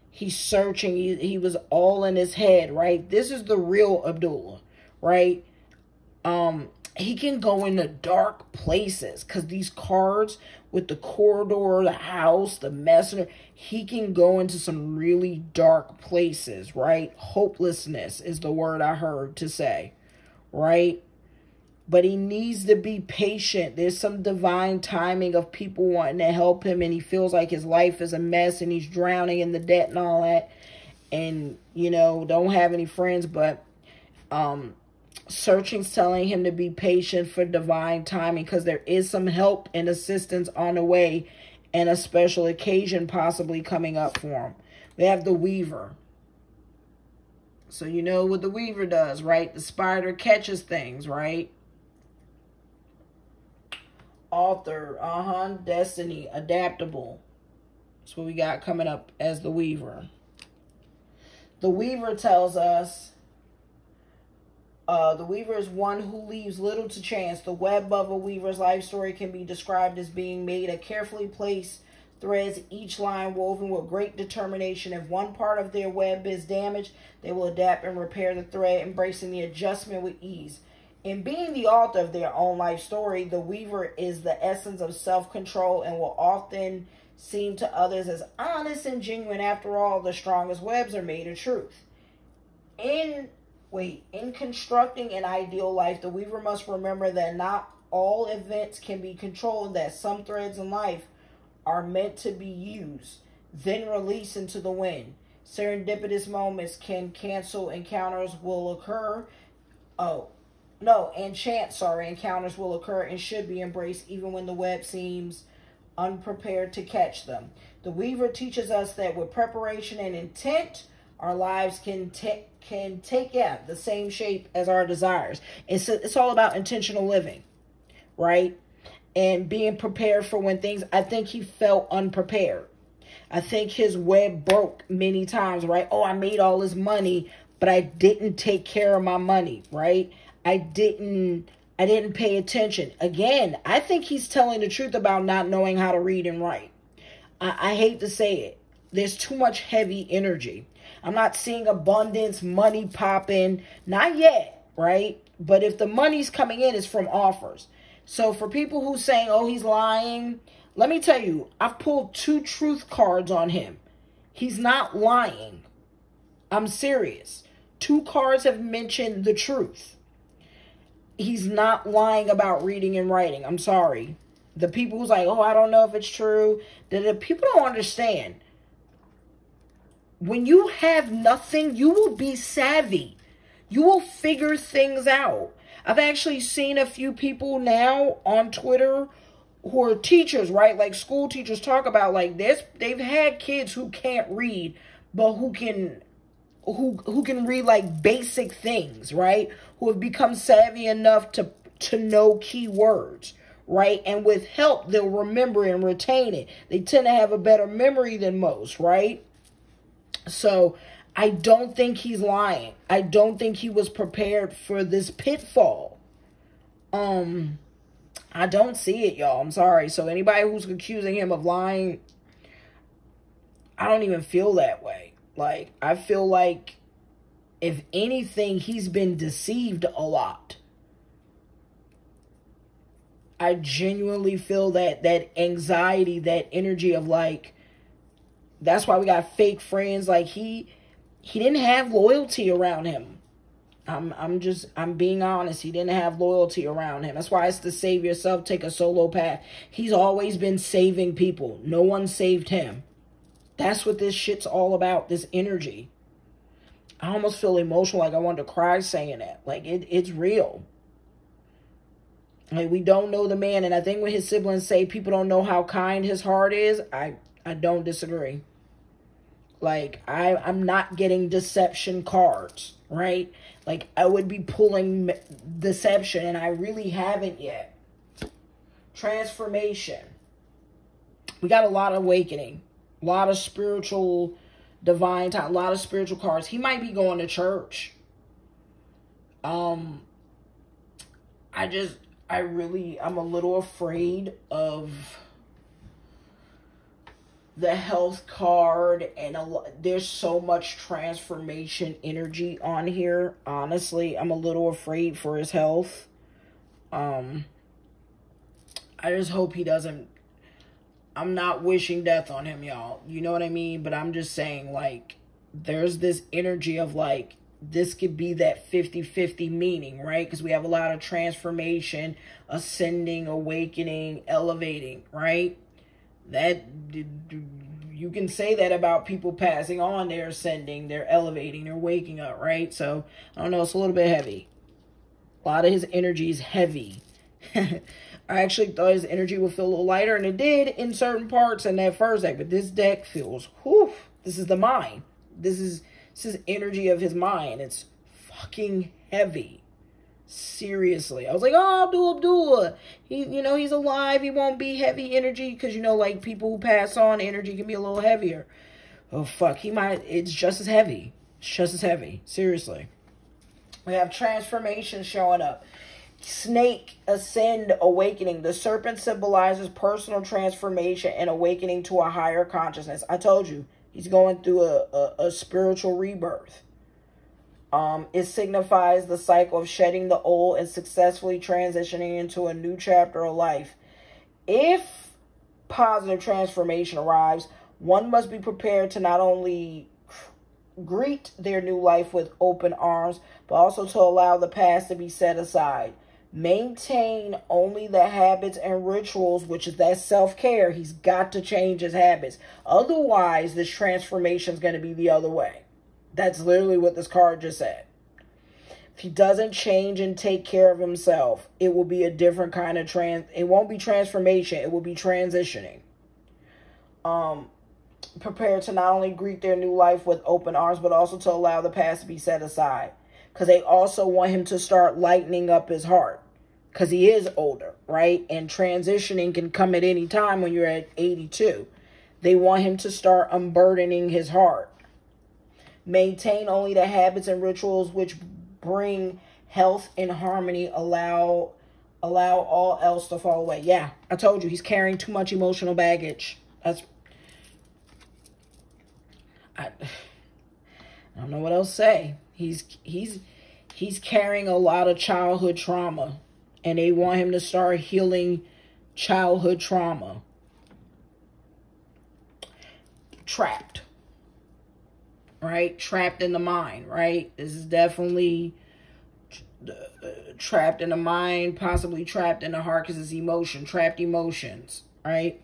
He's searching. He was all in his head, right? This is the real Abdullah, right? He can go into dark places because these cards with the corridor, the house, the messenger, he can go into some really dark places, right? Hopelessness is the word I heard to say, right? But he needs to be patient. There's some divine timing of people wanting to help him, and he feels like his life is a mess and he's drowning in the debt and all that. And, don't have any friends, but searching's telling him to be patient for divine timing because there is some help and assistance on the way and a special occasion possibly coming up for him. We have the Weaver. So you know what the Weaver does, right? The spider catches things, right? Author, destiny, adaptable. That's what we got coming up as the Weaver. The Weaver tells us, the Weaver is one who leaves little to chance. The web of a Weaver's life story can be described as being made of carefully placed threads, each line woven with great determination. If one part of their web is damaged, they will adapt and repair the thread, embracing the adjustment with ease. In being the author of their own life story, the Weaver is the essence of self-control and will often seem to others as honest and genuine. After all, the strongest webs are made of truth. In constructing an ideal life, the Weaver must remember that not all events can be controlled, that some threads in life are meant to be used, then released into the wind. Serendipitous moments can cancel, encounters will occur. Encounters will occur and should be embraced even when the web seems unprepared to catch them. The Weaver teaches us that with preparation and intent, our lives can take the same shape as our desires. It's all about intentional living, right? And being prepared for when things, I think he felt unprepared. I think his web broke many times, right? Oh, I made all this money, but I didn't take care of my money, right? I didn't pay attention. Again, I think he's telling the truth about not knowing how to read and write. I hate to say it. There's too much heavy energy. I'm not seeing abundance, money popping. Not yet, right? But if the money's coming in, it's from offers. So for people who saying, oh, he's lying, let me tell you, I've pulled 2 truth cards on him. He's not lying. I'm serious. 2 cards have mentioned the truth. He's not lying about reading and writing. I'm sorry. The people who's like, oh, I don't know if it's true. The people don't understand. When you have nothing, you will be savvy. You will figure things out. I've actually seen a few people now on Twitter who are teachers, right? Like school teachers talk about like this. They've had kids who can't read, but who can read like basic things, right? Who have become savvy enough to know key words, right? And with help, they'll remember and retain it. They tend to have a better memory than most, right? So I don't think he's lying. I don't think he was prepared for this pitfall. I don't see it, y'all. I'm sorry. So anybody who's accusing him of lying, I don't even feel that way. Like, I feel like, if anything, he's been deceived a lot. I genuinely feel that anxiety, that energy of like, that's why we got fake friends. Like, he didn't have loyalty around him. I'm being honest. He didn't have loyalty around him. That's why it's to save yourself, take a solo path. He's always been saving people. No one saved him. That's what this shit's all about, this energy. I almost feel emotional, like I wanted to cry saying that. Like, it's real. Like, we don't know the man. And I think when his siblings say people don't know how kind his heart is, I don't disagree. Like, I'm not getting deception cards, right? Like, I would be pulling deception, and I really haven't yet. Transformation. We got a lot of awakening. A lot of spiritual, divine time. A lot of spiritual cards. He might be going to church. I'm a little afraid of the health card, and there's so much transformation energy on here. Honestly, I'm a little afraid for his health. I just hope he doesn't. I'm not wishing death on him, y'all. You know what I mean? But I'm just saying, like, there's this energy of like, this could be that 50-50 meaning, right? Because we have a lot of transformation, ascending, awakening, elevating, right? That, you can say that about people passing on. They're ascending, they're elevating, they're waking up, right? So, I don't know, it's a little bit heavy. A lot of his energy is heavy. I actually thought his energy would feel a little lighter, and it did in certain parts in that first deck. But this deck feels, whew, this is the mind. This is energy of his mind. It's fucking heavy. Seriously. I was like, oh, Abdullah. He's alive. He won't be heavy energy. Because, like, people who pass on, energy can be a little heavier. Oh, fuck. It's just as heavy. It's just as heavy. Seriously. We have transformation showing up. Snake, ascend, awakening. The serpent symbolizes personal transformation and awakening to a higher consciousness. I told you, he's going through a spiritual rebirth. It signifies the cycle of shedding the old and successfully transitioning into a new chapter of life. If positive transformation arrives, one must be prepared to not only greet their new life with open arms, but also to allow the past to be set aside. Maintain only the habits and rituals, which is that self-care. He's got to change his habits. Otherwise, this transformation is going to be the other way. That's literally what this card just said. If he doesn't change and take care of himself, it will be a different kind of it won't be transformation. It will be transitioning. Prepare to not only greet their new life with open arms, but also to allow the past to be set aside. Because they also want him to start lightening up his heart. Because he is older, right? And transitioning can come at any time when you're at 82. They want him to start unburdening his heart. Maintain only the habits and rituals which bring health and harmony. Allow all else to fall away. Yeah, I told you, he's carrying too much emotional baggage. I don't know what else to say. He's carrying a lot of childhood trauma, and they want him to start healing childhood trauma. Trapped. Right? Trapped in the mind, right? This is definitely trapped in the mind, possibly trapped in the heart, because it's emotion, trapped emotions, right?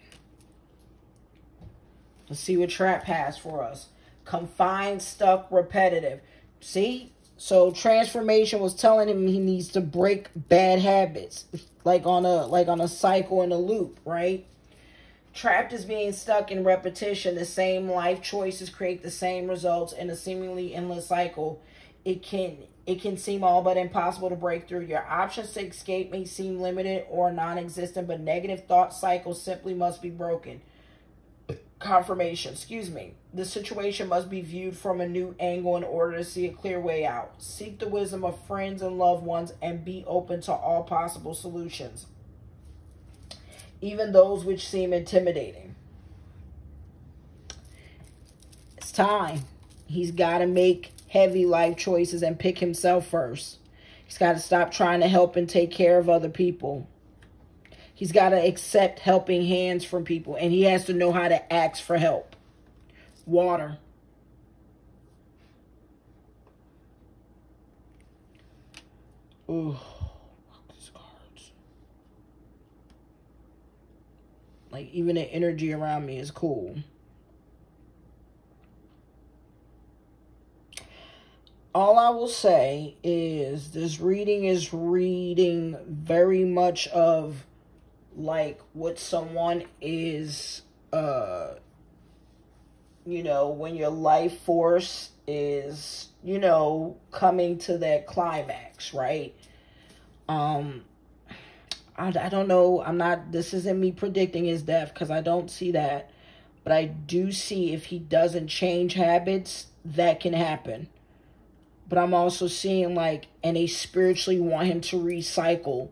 Let's see what trap has for us. Confined, stuck, repetitive. See? So transformation was telling him he needs to break bad habits, like on a cycle and a loop, right? Trapped is being stuck in repetition. The same life choices create the same results in a seemingly endless cycle. It can seem all but impossible to break through. Your options to escape may seem limited or non-existent, but negative thought cycles simply must be broken. Confirmation, excuse me. The situation must be viewed from a new angle in order to see a clear way out. Seek the wisdom of friends and loved ones and be open to all possible solutions, even those which seem intimidating. It's time. He's got to make heavy life choices and pick himself first. He's got to stop trying to help and take care of other people. He's got to accept helping hands from people, and he has to know how to ask for help. Water. Ooh, these cards. Like, even the energy around me is cool. All I will say is this reading is reading very much of like what someone is, you know, when your life force is, you know, coming to that climax, right? I don't know. This isn't me predicting his death because I don't see that. But I do see if he doesn't change habits, that can happen. But I'm also seeing like, and they spiritually want him to recycle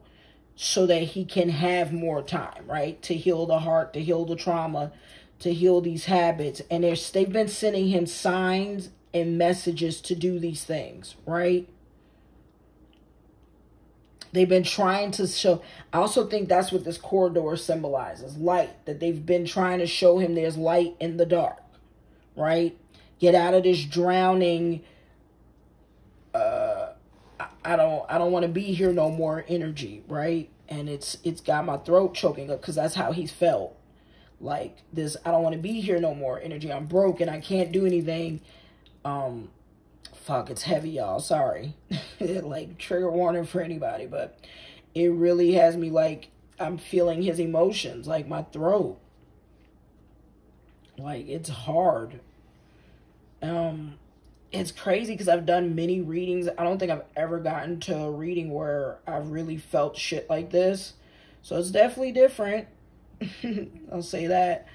so that he can have more time, right? To heal the heart, to heal the trauma, to heal these habits. And they've been sending him signs and messages to do these things, right? They've been trying to show. I also think that's what this corridor symbolizes. Light. That they've been trying to show him there's light in the dark, right? Get out of this drowning, I don't want to be here no more energy, right? And it's got my throat choking up because that's how he's felt. Like this, I don't want to be here no more energy. I'm broken. I can't do anything. Fuck, it's heavy, y'all. Sorry. Like, trigger warning for anybody, but it really has me like, I'm feeling his emotions, like my throat. Like, it's hard. It's crazy because I've done many readings. I don't think I've ever gotten to a reading where I've really felt shit like this. So it's definitely different. I'll say that.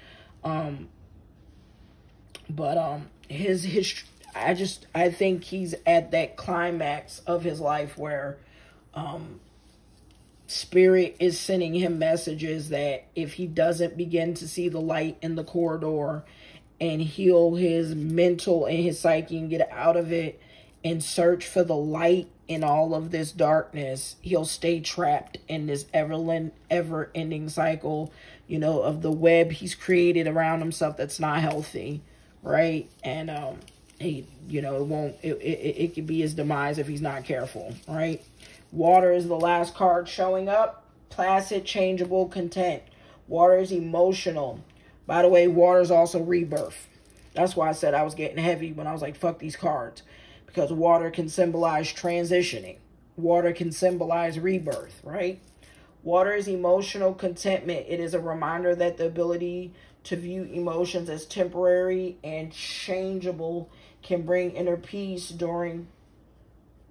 I think he's at that climax of his life where Spirit is sending him messages that if he doesn't begin to see the light in the corridor and heal his mental and his psyche and get out of it and search for the light in all of this darkness, he'll stay trapped in this ever-ending cycle, you know, of the web he's created around himself that's not healthy, right? And he, you know, it could be his demise if he's not careful, right? Water is the last card showing up. Placid, changeable, content. Water is emotional. By the way, water is also rebirth. That's why I said I was getting heavy when I was like, fuck these cards. Because water can symbolize transitioning. Water can symbolize rebirth, right? Water is emotional contentment. It is a reminder that the ability to view emotions as temporary and changeable can bring inner peace during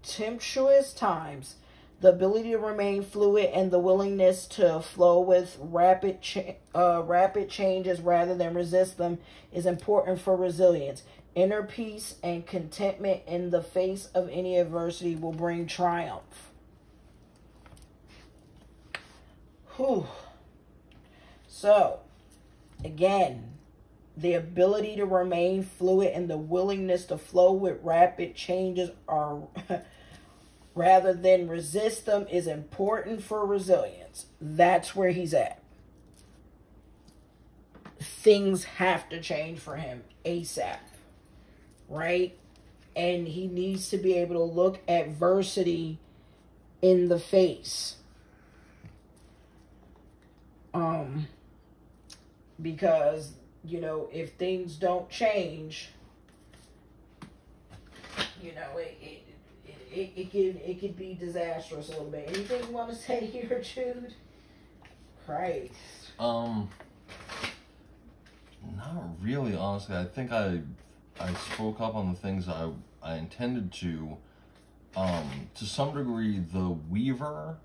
tempestuous times. The ability to remain fluid and the willingness to flow with rapid changes rather than resist them is important for resilience. Inner peace and contentment in the face of any adversity will bring triumph. Whew. So, again, the ability to remain fluid and the willingness to flow with rapid changes are rather than resist them is important for resilience. That's where he's at. Things have to change for him ASAP, right? And he needs to be able to look adversity in the face. Because, you know, if things don't change, you know, it could be disastrous a little bit. Anything you want to say here, Jude? Christ. Not really, honestly. I think I spoke up on the things I intended to. To some degree, the Weaver,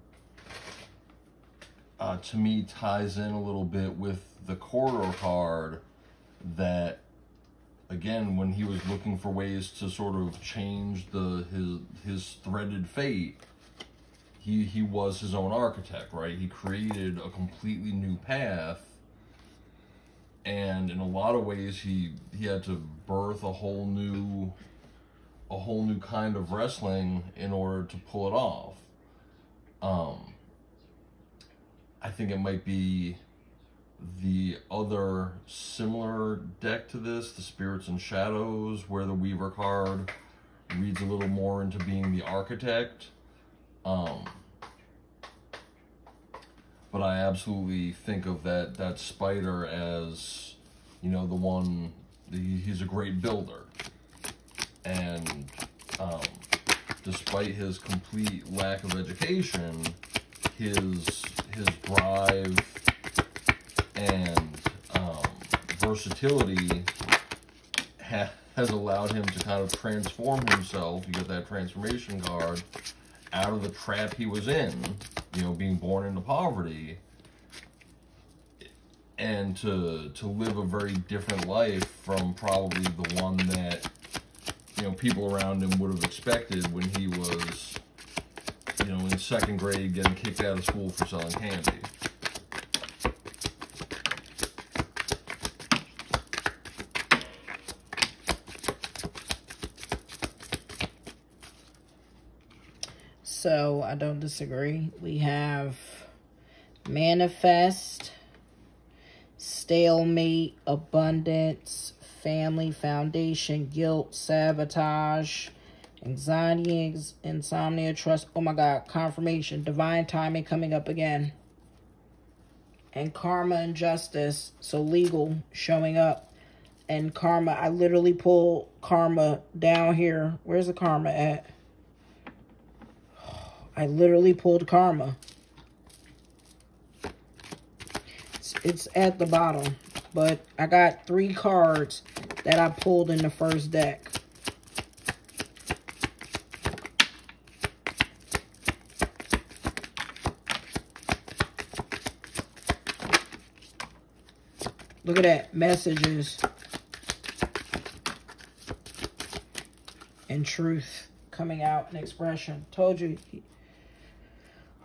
to me, ties in a little bit with the Corridor card that, again, when he was looking for ways to sort of change his threaded fate, he was his own architect, right? He created a completely new path, and in a lot of ways he had to birth a whole new kind of wrestling in order to pull it off. I think it might be the other similar deck to this, the Spirits and Shadows, where the Weaver card reads a little more into being the architect. But I absolutely think of that spider as, you know, the one, he's a great builder. And despite his complete lack of education, his drive and versatility has allowed him to kind of transform himself. You get that transformation card, out of the trap he was in, you know, being born into poverty, and to live a very different life from probably the one that, you know, people around him would have expected when he was, you know, in second grade getting kicked out of school for selling candy. So, I don't disagree. We have manifest, stalemate, abundance, family, foundation, guilt, sabotage, anxiety, insomnia, trust. Oh my God, confirmation, divine timing coming up again. And karma and justice, so legal showing up. And karma, I literally pulled karma down here. Where's the karma at? I literally pulled karma. It's at the bottom. But I got 3 cards that I pulled in the first deck. Look at that. Messages. And truth coming out in expression. Told you.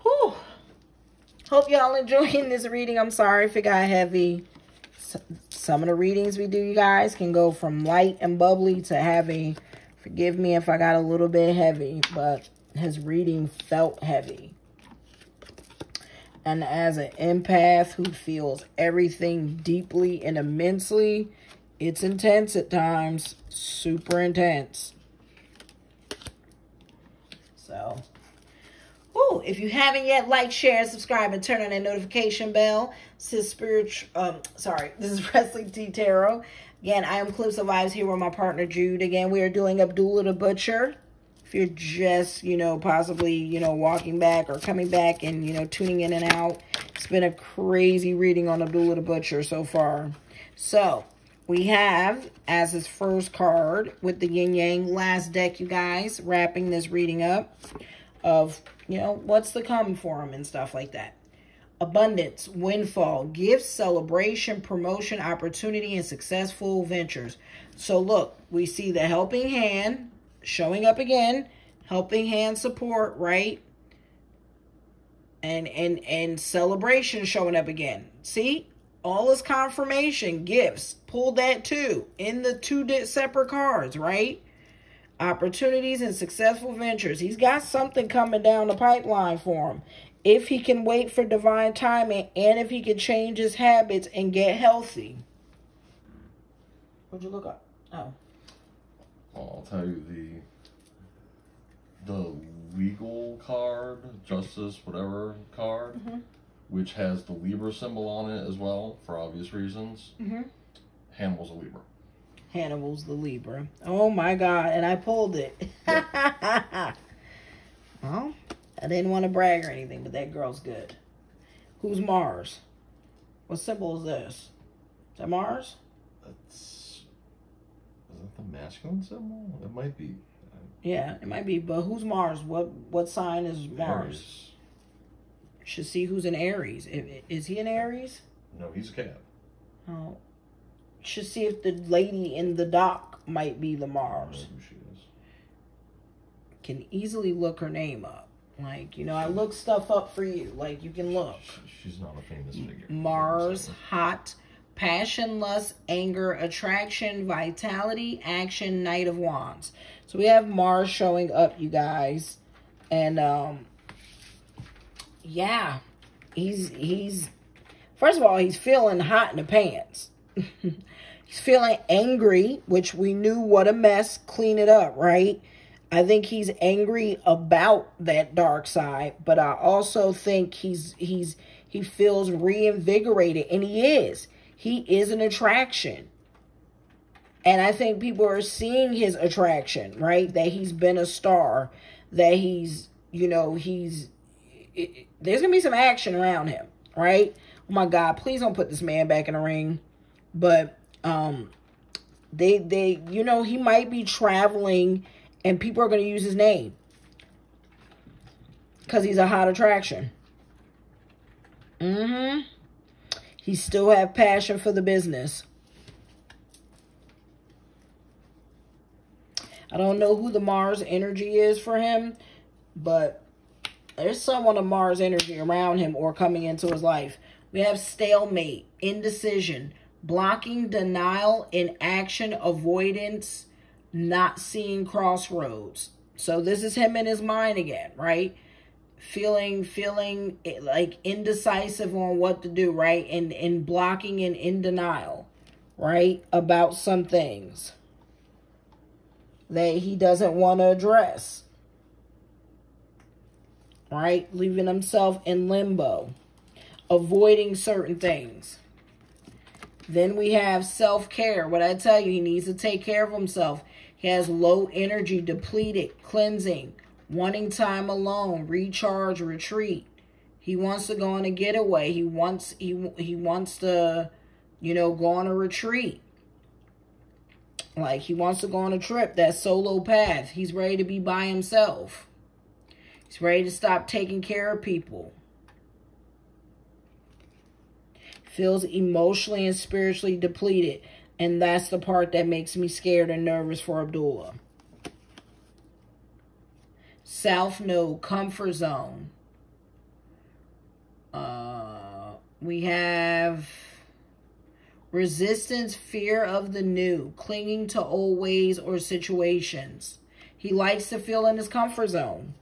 Whew. Hope y'all enjoying this reading. I'm sorry if it got heavy. Some of the readings we do, you guys, can go from light and bubbly to heavy. Forgive me if I got a little bit heavy, but his reading felt heavy. And as an empath who feels everything deeply and immensely, it's intense at times. Super intense. So, if you haven't yet, like, share, subscribe, and turn on that notification bell. This is Wrestling Tea Tarot. Again, I am Clips of Vibes here with my partner Jude. Again, we are doing Abdullah the Butcher. If you're just, possibly, walking back or coming back and, tuning in and out. It's been a crazy reading on Abdullah the Butcher so far. So, we have, as his first card, with the Yin Yang last deck, you guys, wrapping this reading up of, what's to come for him and stuff like that. abundance, windfall, gifts, celebration, promotion, opportunity, and successful ventures. So look, we see the helping hand showing up again, helping hand support, right? And celebration showing up again. See? All is confirmation, gifts. Pull that too in the two separate cards, right? Opportunities and successful ventures. He's got something coming down the pipeline for him. If he can wait for divine timing and if he can change his habits and get healthy. What'd you look up? Oh. I'll tell you the legal card, justice, whatever card, which has the Libra symbol on it as well, for obvious reasons. Hannibal's a Libra. Hannibal's the Libra. Oh my God. And I pulled it. Yep. Well, I didn't want to brag or anything, but that girl's good. Who's Mars? What symbol is this? Is that Mars? Is that the masculine symbol? It might be. Yeah, it might be. But who's Mars? What sign is Mars? Aries. Should see who's in Aries. Is he in Aries? No, he's a cat. Oh. Should see if the lady in the dock might be the Mars. Who she is. Can easily look her name up. Like, you know, I look stuff up for you. Like, you can look. She's not a famous figure. Mars, hot, passion, lust, anger, attraction, vitality, action, Knight of Wands. So we have Mars showing up, you guys. And, yeah. He's first of all, he's feeling hot in the pants. He's feeling angry, which we knew what a mess. Clean it up, right? I think he's angry about that dark side, but I also think he feels reinvigorated, and he is. He is an attraction. And I think people are seeing his attraction, right? That he's been a star, that he's, you know, there's going to be some action around him, right? Oh my God, please don't put this man back in the ring. But, you know, he might be traveling and people are going to use his name because he's a hot attraction. He still have passion for the business. I don't know who the Mars energy is for him, but there's someone of Mars energy around him or coming into his life. We have stalemate, indecision, blocking, denial, inaction, avoidance, not seeing crossroads. So this is him in his mind again, right? Feeling like indecisive on what to do, right? And blocking and in denial, right? About some things that he doesn't want to address, right? Leaving himself in limbo, avoiding certain things. Then we have self-care. What I tell you, he needs to take care of himself. He has low energy, depleted, cleansing, wanting time alone, recharge, retreat. He wants to go on a getaway. He wants to, you know, go on a retreat. Like, he wants to go on a trip, that solo path. He's ready to be by himself. He's ready to stop taking care of people. Feels emotionally and spiritually depleted. And that's the part that makes me scared and nervous for Abdullah. South Node, comfort zone. We have resistance, fear of the new, clinging to old ways or situations. He likes to feel in his comfort zone.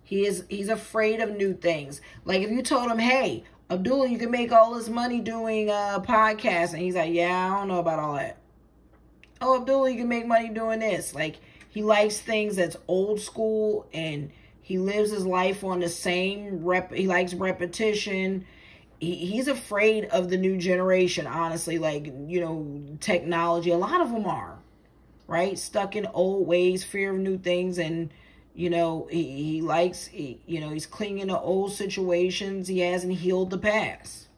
He's afraid of new things. Like if you told him, hey, Abdullah, you can make all this money doing podcasts. And he's like, yeah, I don't know about all that. Oh, Abdullah, you can make money doing this. Like, he likes things that's old school and he lives his life on the same he likes repetition. He's afraid of the new generation, honestly. Like, you know, technology. A lot of them are, right? Stuck in old ways, fear of new things. And, you know, he likes, you know, he's clinging to old situations. He hasn't healed the past.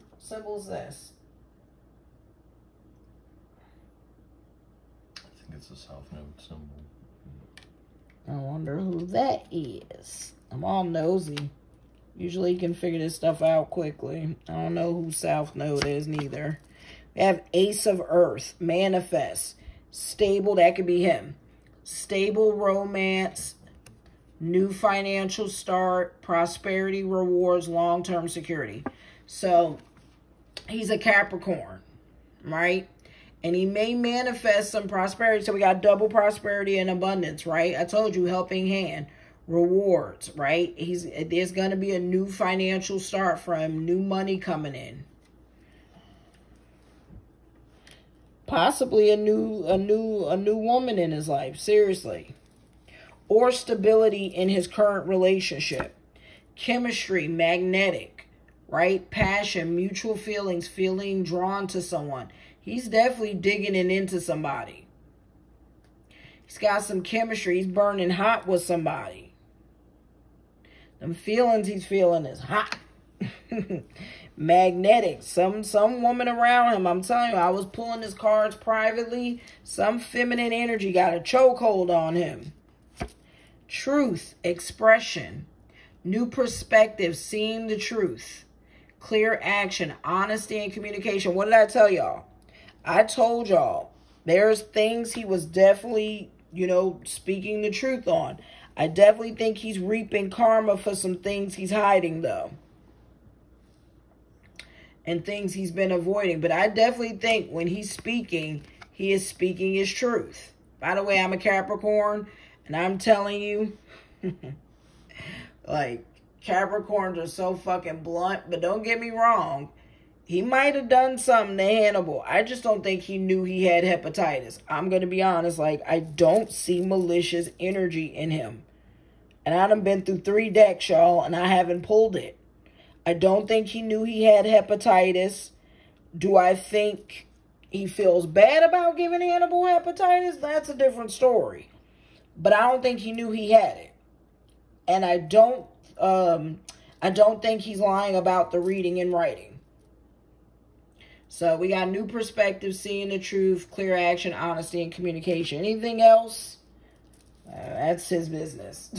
What symbol is this? I think it's a South Node symbol. Oh, Wonder who that is. I'm all nosy. Usually you can figure this stuff out quickly. I don't know who South Node is neither. We have Ace of Earth. Manifest. Stable. That could be him. Stable romance. New financial start. Prosperity, rewards, long-term security. So, he's a Capricorn. Right? And he may manifest some prosperity. So we got double prosperity and abundance, right? I told you, helping hand. Rewards, right? There's going to be a new financial start for him. New money coming in. Possibly a new woman in his life. Seriously. Or stability in his current relationship. Chemistry, magnetic, right? Passion, mutual feelings, feeling drawn to someone. He's definitely digging it into somebody. He's got some chemistry. He's burning hot with somebody. Them feelings he's feeling is hot. Magnetic. Some woman around him. I'm telling you, I was pulling his cards privately. Some feminine energy got a chokehold on him. Truth. Expression. New perspective. Seeing the truth. Clear action. Honesty and communication. What did I tell y'all? I told y'all there's things he was definitely, speaking the truth on. I definitely think he's reaping karma for some things he's hiding, though. And things he's been avoiding. But I definitely think when he's speaking, he is speaking his truth. By the way, I'm a Capricorn, and I'm telling you, like, Capricorns are so fucking blunt. But don't get me wrong. He might have done something to Hannibal. I just don't think he knew he had hepatitis. I'm going to be honest. Like, I don't see malicious energy in him. And I done been through 3 decks, y'all, and I haven't pulled it. I don't think he knew he had hepatitis. Do I think he feels bad about giving Hannibal hepatitis? That's a different story. But I don't think he knew he had it. And I don't think he's lying about the reading and writing. So we got new perspective, seeing the truth, clear action, honesty, and communication. Anything else? That's his business.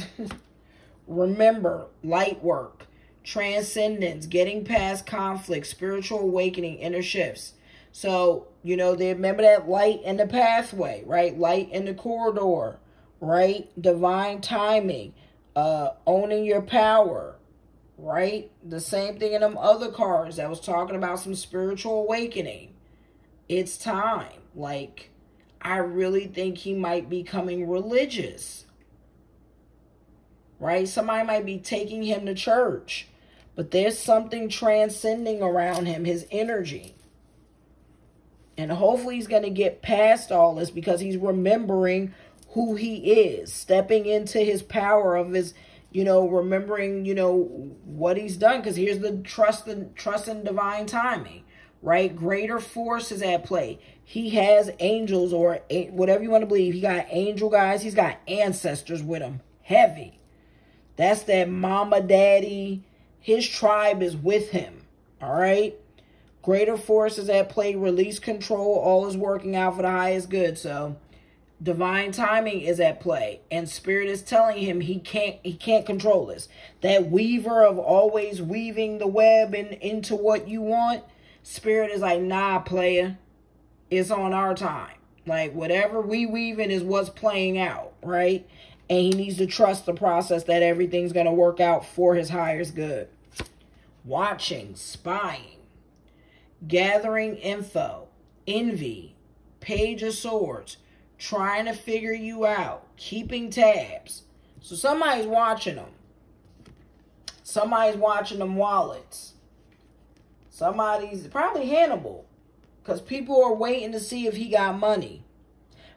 Remember, light work, transcendence, getting past conflict, spiritual awakening, inner shifts. So, they remember that light in the pathway, right? Light in the corridor, right? Divine timing, owning your power, right? The same thing in them other cards that was talking about some spiritual awakening. It's time. Like, I really think he might be becoming religious. Right? Somebody might be taking him to church. But there's something transcending around him, his energy. And hopefully he's going to get past all this because he's remembering who he is. Stepping into his power of his, remembering, what he's done. Because here's the trust in divine timing. Right? Greater force is at play. He has angels or whatever you want to believe. He got angel guys. He's got ancestors with him. Heavy. That's that mama, daddy. His tribe is with him. All right? Greater force is at play. Release control. All is working out for the highest good. So, divine timing is at play. And Spirit is telling him he can't control this. That weaver of always weaving the web into what you want. Spirit is like, nah, player. It's on our time. Like, whatever we weaving is what's playing out, right? And he needs to trust the process that everything's going to work out for his highest good. Watching, spying, gathering info, envy, Page of Swords, trying to figure you out, keeping tabs. So somebody's watching them. Somebody's watching them wallets. Somebody's, probably Hannibal. Because people are waiting to see if he got money.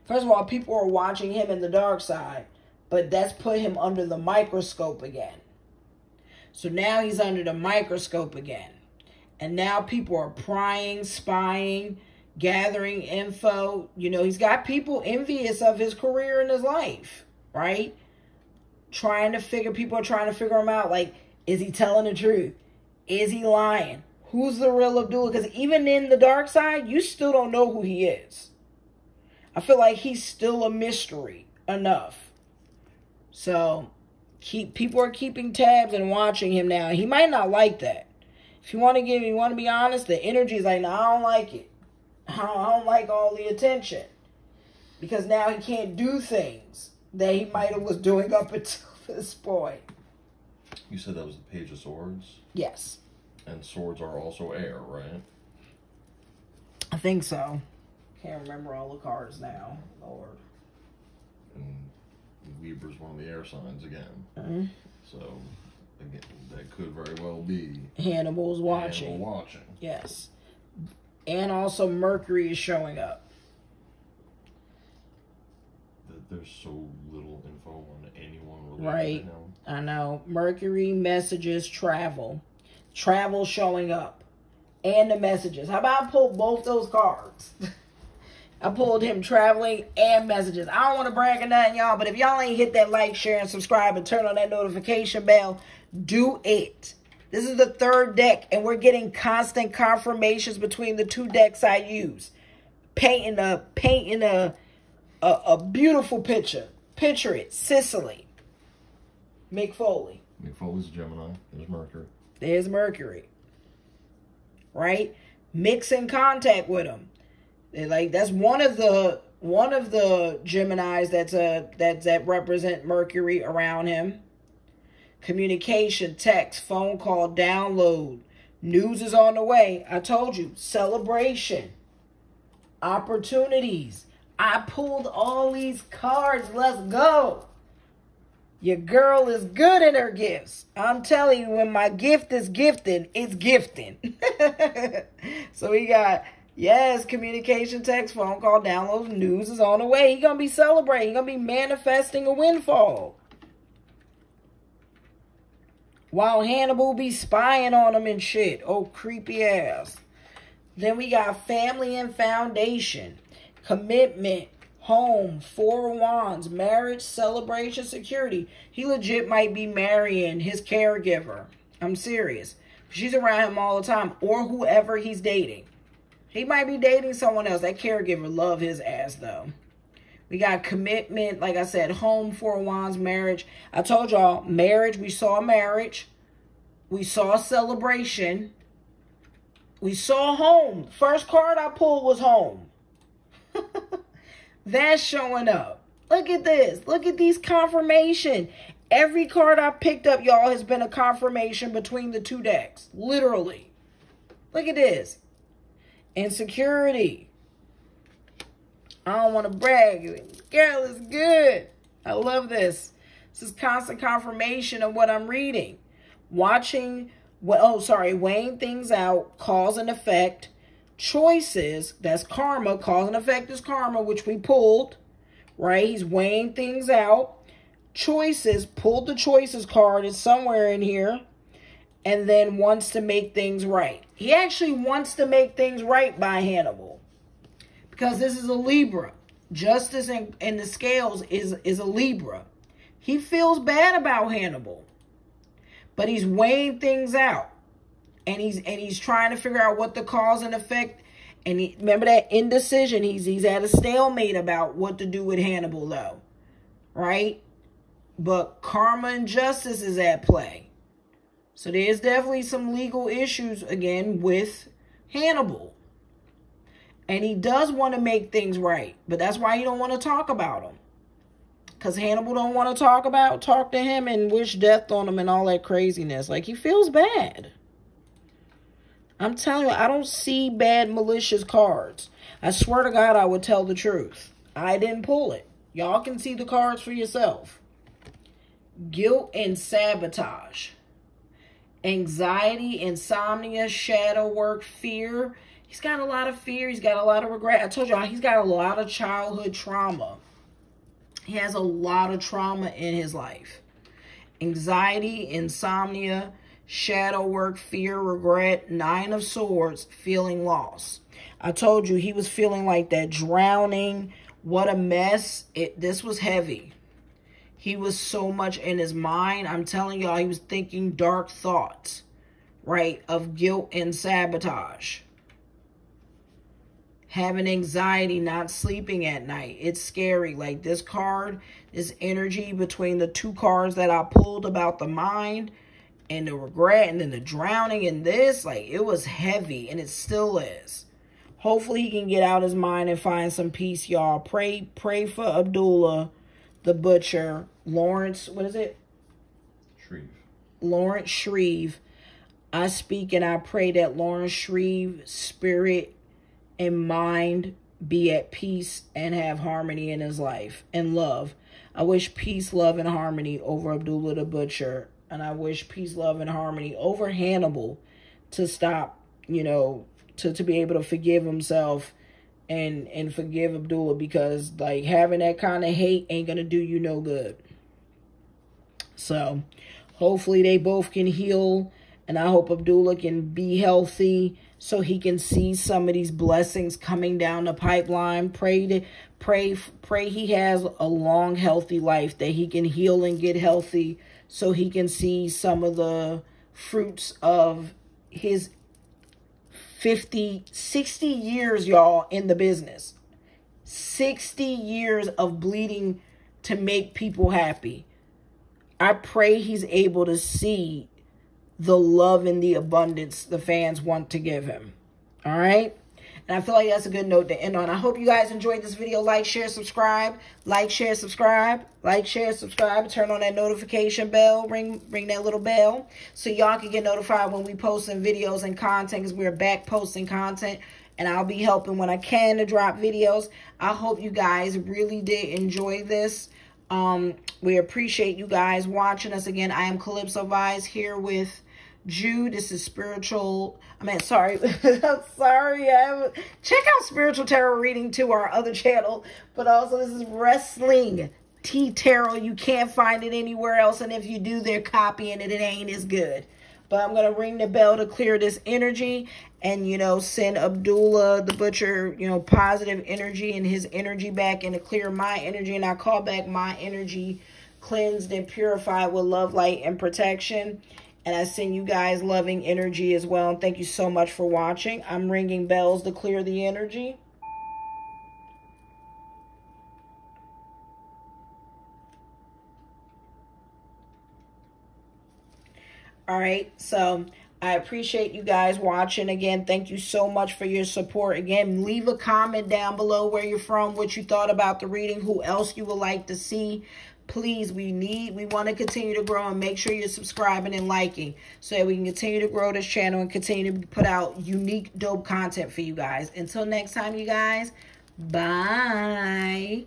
First of all, people are watching him in the dark side. But that's put him under the microscope again. So now he's under the microscope again. And now people are prying, spying, gathering info. He's got people envious of his career and his life. Right? People are trying to figure him out. Like, is he telling the truth? Is he lying? Who's the real Abdullah? Because even in the dark side, you still don't know who he is. I feel like he's still a mystery enough. So people are keeping tabs and watching him now. He might not like that. If you want to be honest, the energy is like, no, I don't like it. I don't like all the attention. Because now he can't do things that he might have was doing up until this point. You said that was the Page of Swords? Yes. And swords are also air, right? I think so. Can't remember all the cards now. Lord. And Weber's one of the air signs again. Mm-hmm. So, again, that could very well be Hannibal's watching. Hannibal watching. Yes. And also Mercury is showing up. There's so little info on anyone related to him. I know. Mercury, messages, travel. Travel showing up. And the messages. How about I pull both those cards? I pulled him traveling and messages. I don't want to brag or nothing, y'all, but if y'all ain't hit that like, share, and subscribe and turn on that notification bell, do it. This is the third deck, and we're getting constant confirmations between the two decks I use. Painting a beautiful picture. Picture it. Sicily. Mick Foley. Mick Foley's a Gemini. There's Mercury. There's Mercury. Right? Mick's in contact with him. They're like, that's one of the Geminis that represent Mercury around him. Communication, text, phone call, download. News is on the way. I told you. Celebration. Opportunities. I pulled all these cards. Let's go. Your girl is good in her gifts. I'm telling you, when my gift is gifting, it's gifting. So we got, yes, communication, text, phone call, downloads, news is on the way. He's going to be celebrating. He's going to be manifesting a windfall. While Hannibal be spying on him and shit. Oh, creepy ass. Then we got family and foundation. Commitment, home, Four of Wands, marriage, celebration, security. He legit might be marrying his caregiver. I'm serious. She's around him all the time. Or whoever he's dating. He might be dating someone else. That caregiver love his ass, though. We got commitment, like I said, home, Four of Wands, marriage. I told y'all, marriage, we saw marriage. We saw celebration. We saw home. First card I pulled was home. That's showing up. Look at this. Look at these confirmation. Every card I picked up, y'all, has been a confirmation between the two decks. Literally. Look at this. Insecurity. I don't want to brag. Girl is good. I love this. This is constant confirmation of what I'm reading. Watching, weighing things out, cause and effect. Choices, that's karma. Cause and effect is karma, which we pulled. Right? He's weighing things out. Choices, pulled the choices card. It's somewhere in here. And then wants to make things right. He actually wants to make things right by Hannibal. Because this is a Libra. Justice in the scales is a Libra. He feels bad about Hannibal. But he's weighing things out. And he's trying to figure out what the cause and effect. And remember that indecision. He's at a stalemate about what to do with Hannibal, though. Right? But karma and justice is at play. So there's definitely some legal issues, again, with Hannibal. And he does want to make things right. But that's why he don't want to talk about him. Because Hannibal don't want to talk to him and wish death on him and all that craziness. Like, he feels bad. I'm telling you, I don't see bad malicious cards. I swear to God, I would tell the truth. I didn't pull it. Y'all can see the cards for yourself. Guilt and sabotage. Anxiety, insomnia, shadow work, fear. He's got a lot of fear. He's got a lot of regret. I told y'all, he's got a lot of childhood trauma. He has a lot of trauma in his life. Anxiety, insomnia, shadow work, fear, regret, 9 of Swords, feeling lost. I told you he was feeling like that, drowning. What a mess. This was heavy. He was so much in his mind. I'm telling y'all, he was thinking dark thoughts, right, of guilt and sabotage. having anxiety, not sleeping at night. It's scary. Like this card, this energy between the two cards that I pulled about the mind and the regret and then the drowning in this, like it was heavy, and it still is. Hopefully he can get out his mind and find some peace, y'all. Pray for Abdullah the Butcher. Lawrence, what is it? Shreve. Lawrence Shreve. I speak and I pray that Lawrence Shreve's spirit and mind be at peace and have harmony in his life and love. I wish peace, love, and harmony over Abdullah the Butcher. And I wish peace, love, and harmony over Hannibal to stop, you know, to be able to forgive himself and forgive Abdullah, because like having that kind of hate ain't going to do you no good. So hopefully they both can heal, and I hope Abdullah can be healthy so he can see some of these blessings coming down the pipeline. Pray he has a long, healthy life, that he can heal and get healthy so he can see some of the fruits of his 50, 60 years, y'all, in the business. 60 years of bleeding to make people happy. I pray he's able to see the love and the abundance the fans want to give him. All right? And I feel like that's a good note to end on. I hope you guys enjoyed this video. Like, share, subscribe. Like, share, subscribe. Like, share, subscribe. Turn on that notification bell. Ring that little bell so y'all can get notified when we posting videos and content, because we're back posting content. And I'll be helping when I can to drop videos. I hope you guys really did enjoy this. We appreciate you guys watching us again. I am Calypso Vibes here with Jude. This is spiritual. Sorry. Check out Spiritual Tarot Reading to our other channel. But also this is Wrestling T Tarot. You can't find it anywhere else. And if you do, they're copying it. It ain't as good. But I'm going to ring the bell to clear this energy and, you know, send Abdullah the Butcher, you know, positive energy and his energy back, and to clear my energy. And I call back my energy cleansed and purified with love, light, and protection. And I send you guys loving energy as well. And thank you so much for watching. I'm ringing bells to clear the energy. All right, so I appreciate you guys watching. Again, thank you so much for your support. Again, leave a comment down below where you're from, what you thought about the reading, who else you would like to see. Please, we want to continue to grow, and make sure you're subscribing and liking so that we can continue to grow this channel and continue to put out unique, dope content for you guys. Until next time, you guys, bye.